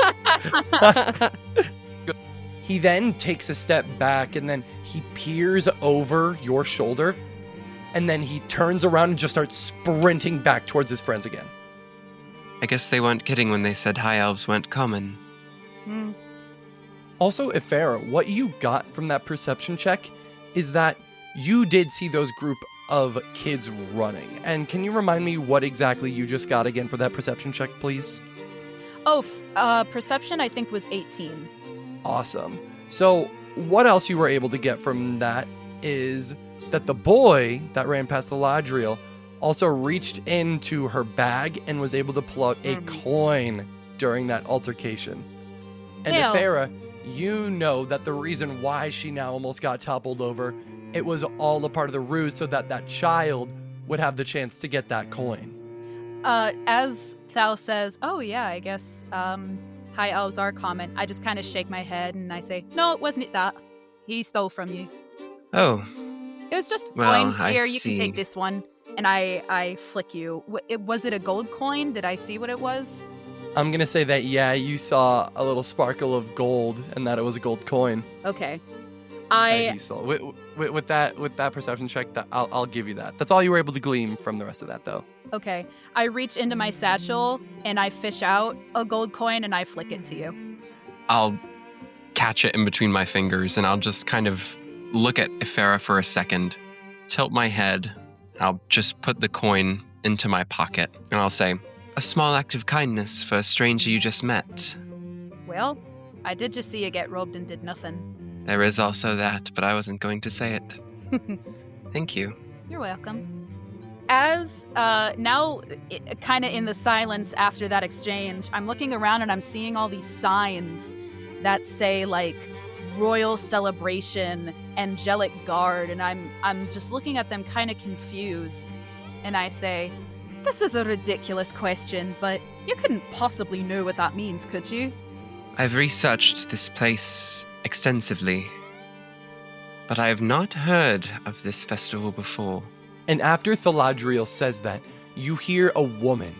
He then takes a step back and then he peers over your shoulder, and then he turns around and just starts sprinting back towards his friends again. I guess they weren't kidding when they said high elves weren't common. Also, Efera, what you got from that perception check is that you did see those group of kids running. And can you remind me what exactly you just got again for that perception check, please? Oh, perception I think was 18. Awesome. So what else you were able to get from that is that the boy that ran past the Ladriel also reached into her bag and was able to pull out a coin during that altercation. And Ew. Efera, you know that the reason why she now almost got toppled over, it was all a part of the ruse so that that child would have the chance to get that coin. As Thal says, oh yeah, I guess high elves are common, I just kind of shake my head and I say, no, it wasn't that. He stole from you. Oh, It was just a Well, coin. I Here, you can see. take this one. And I flick you. Was it a gold coin? Did I see what it was? I'm going to say that, yeah, you saw a little sparkle of gold and that it was a gold coin. Okay. That he stole. With that perception check, I'll give you that. That's all you were able to glean from the rest of that, though. Okay. I reach into my satchel and I fish out a gold coin and I flick it to you. I'll catch it in between my fingers and I'll just kind of look at Efera for a second, tilt my head. I'll just put the coin into my pocket and I'll say, a small act of kindness for a stranger you just met. Well, I did just see you get robbed and did nothing. There is also that, but I wasn't going to say it. Thank you. You're welcome. As now, kind of in the silence after that exchange, I'm looking around and I'm seeing all these signs that say like royal celebration, angelic guard, and I'm just looking at them kind of confused. And I say, this is a ridiculous question, but you couldn't possibly know what that means, could you? I've researched this place extensively, but I have not heard of this festival before. And after Thaladriel says that, you hear a woman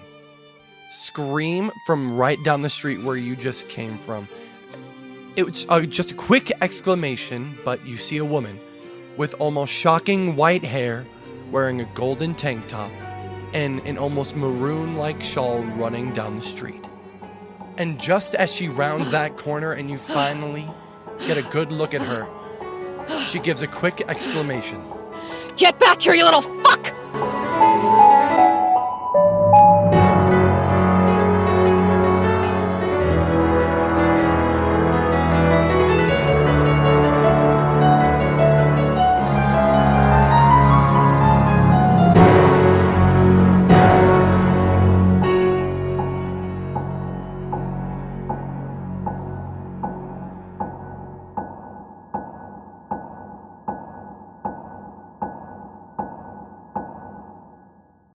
scream from right down the street where you just came from. It was just a quick exclamation, but you see a woman with almost shocking white hair, wearing a golden tank top, in an almost maroon-like shawl running down the street. And just as she rounds that corner and you finally get a good look at her, she gives a quick exclamation. Get back here, you little fuck!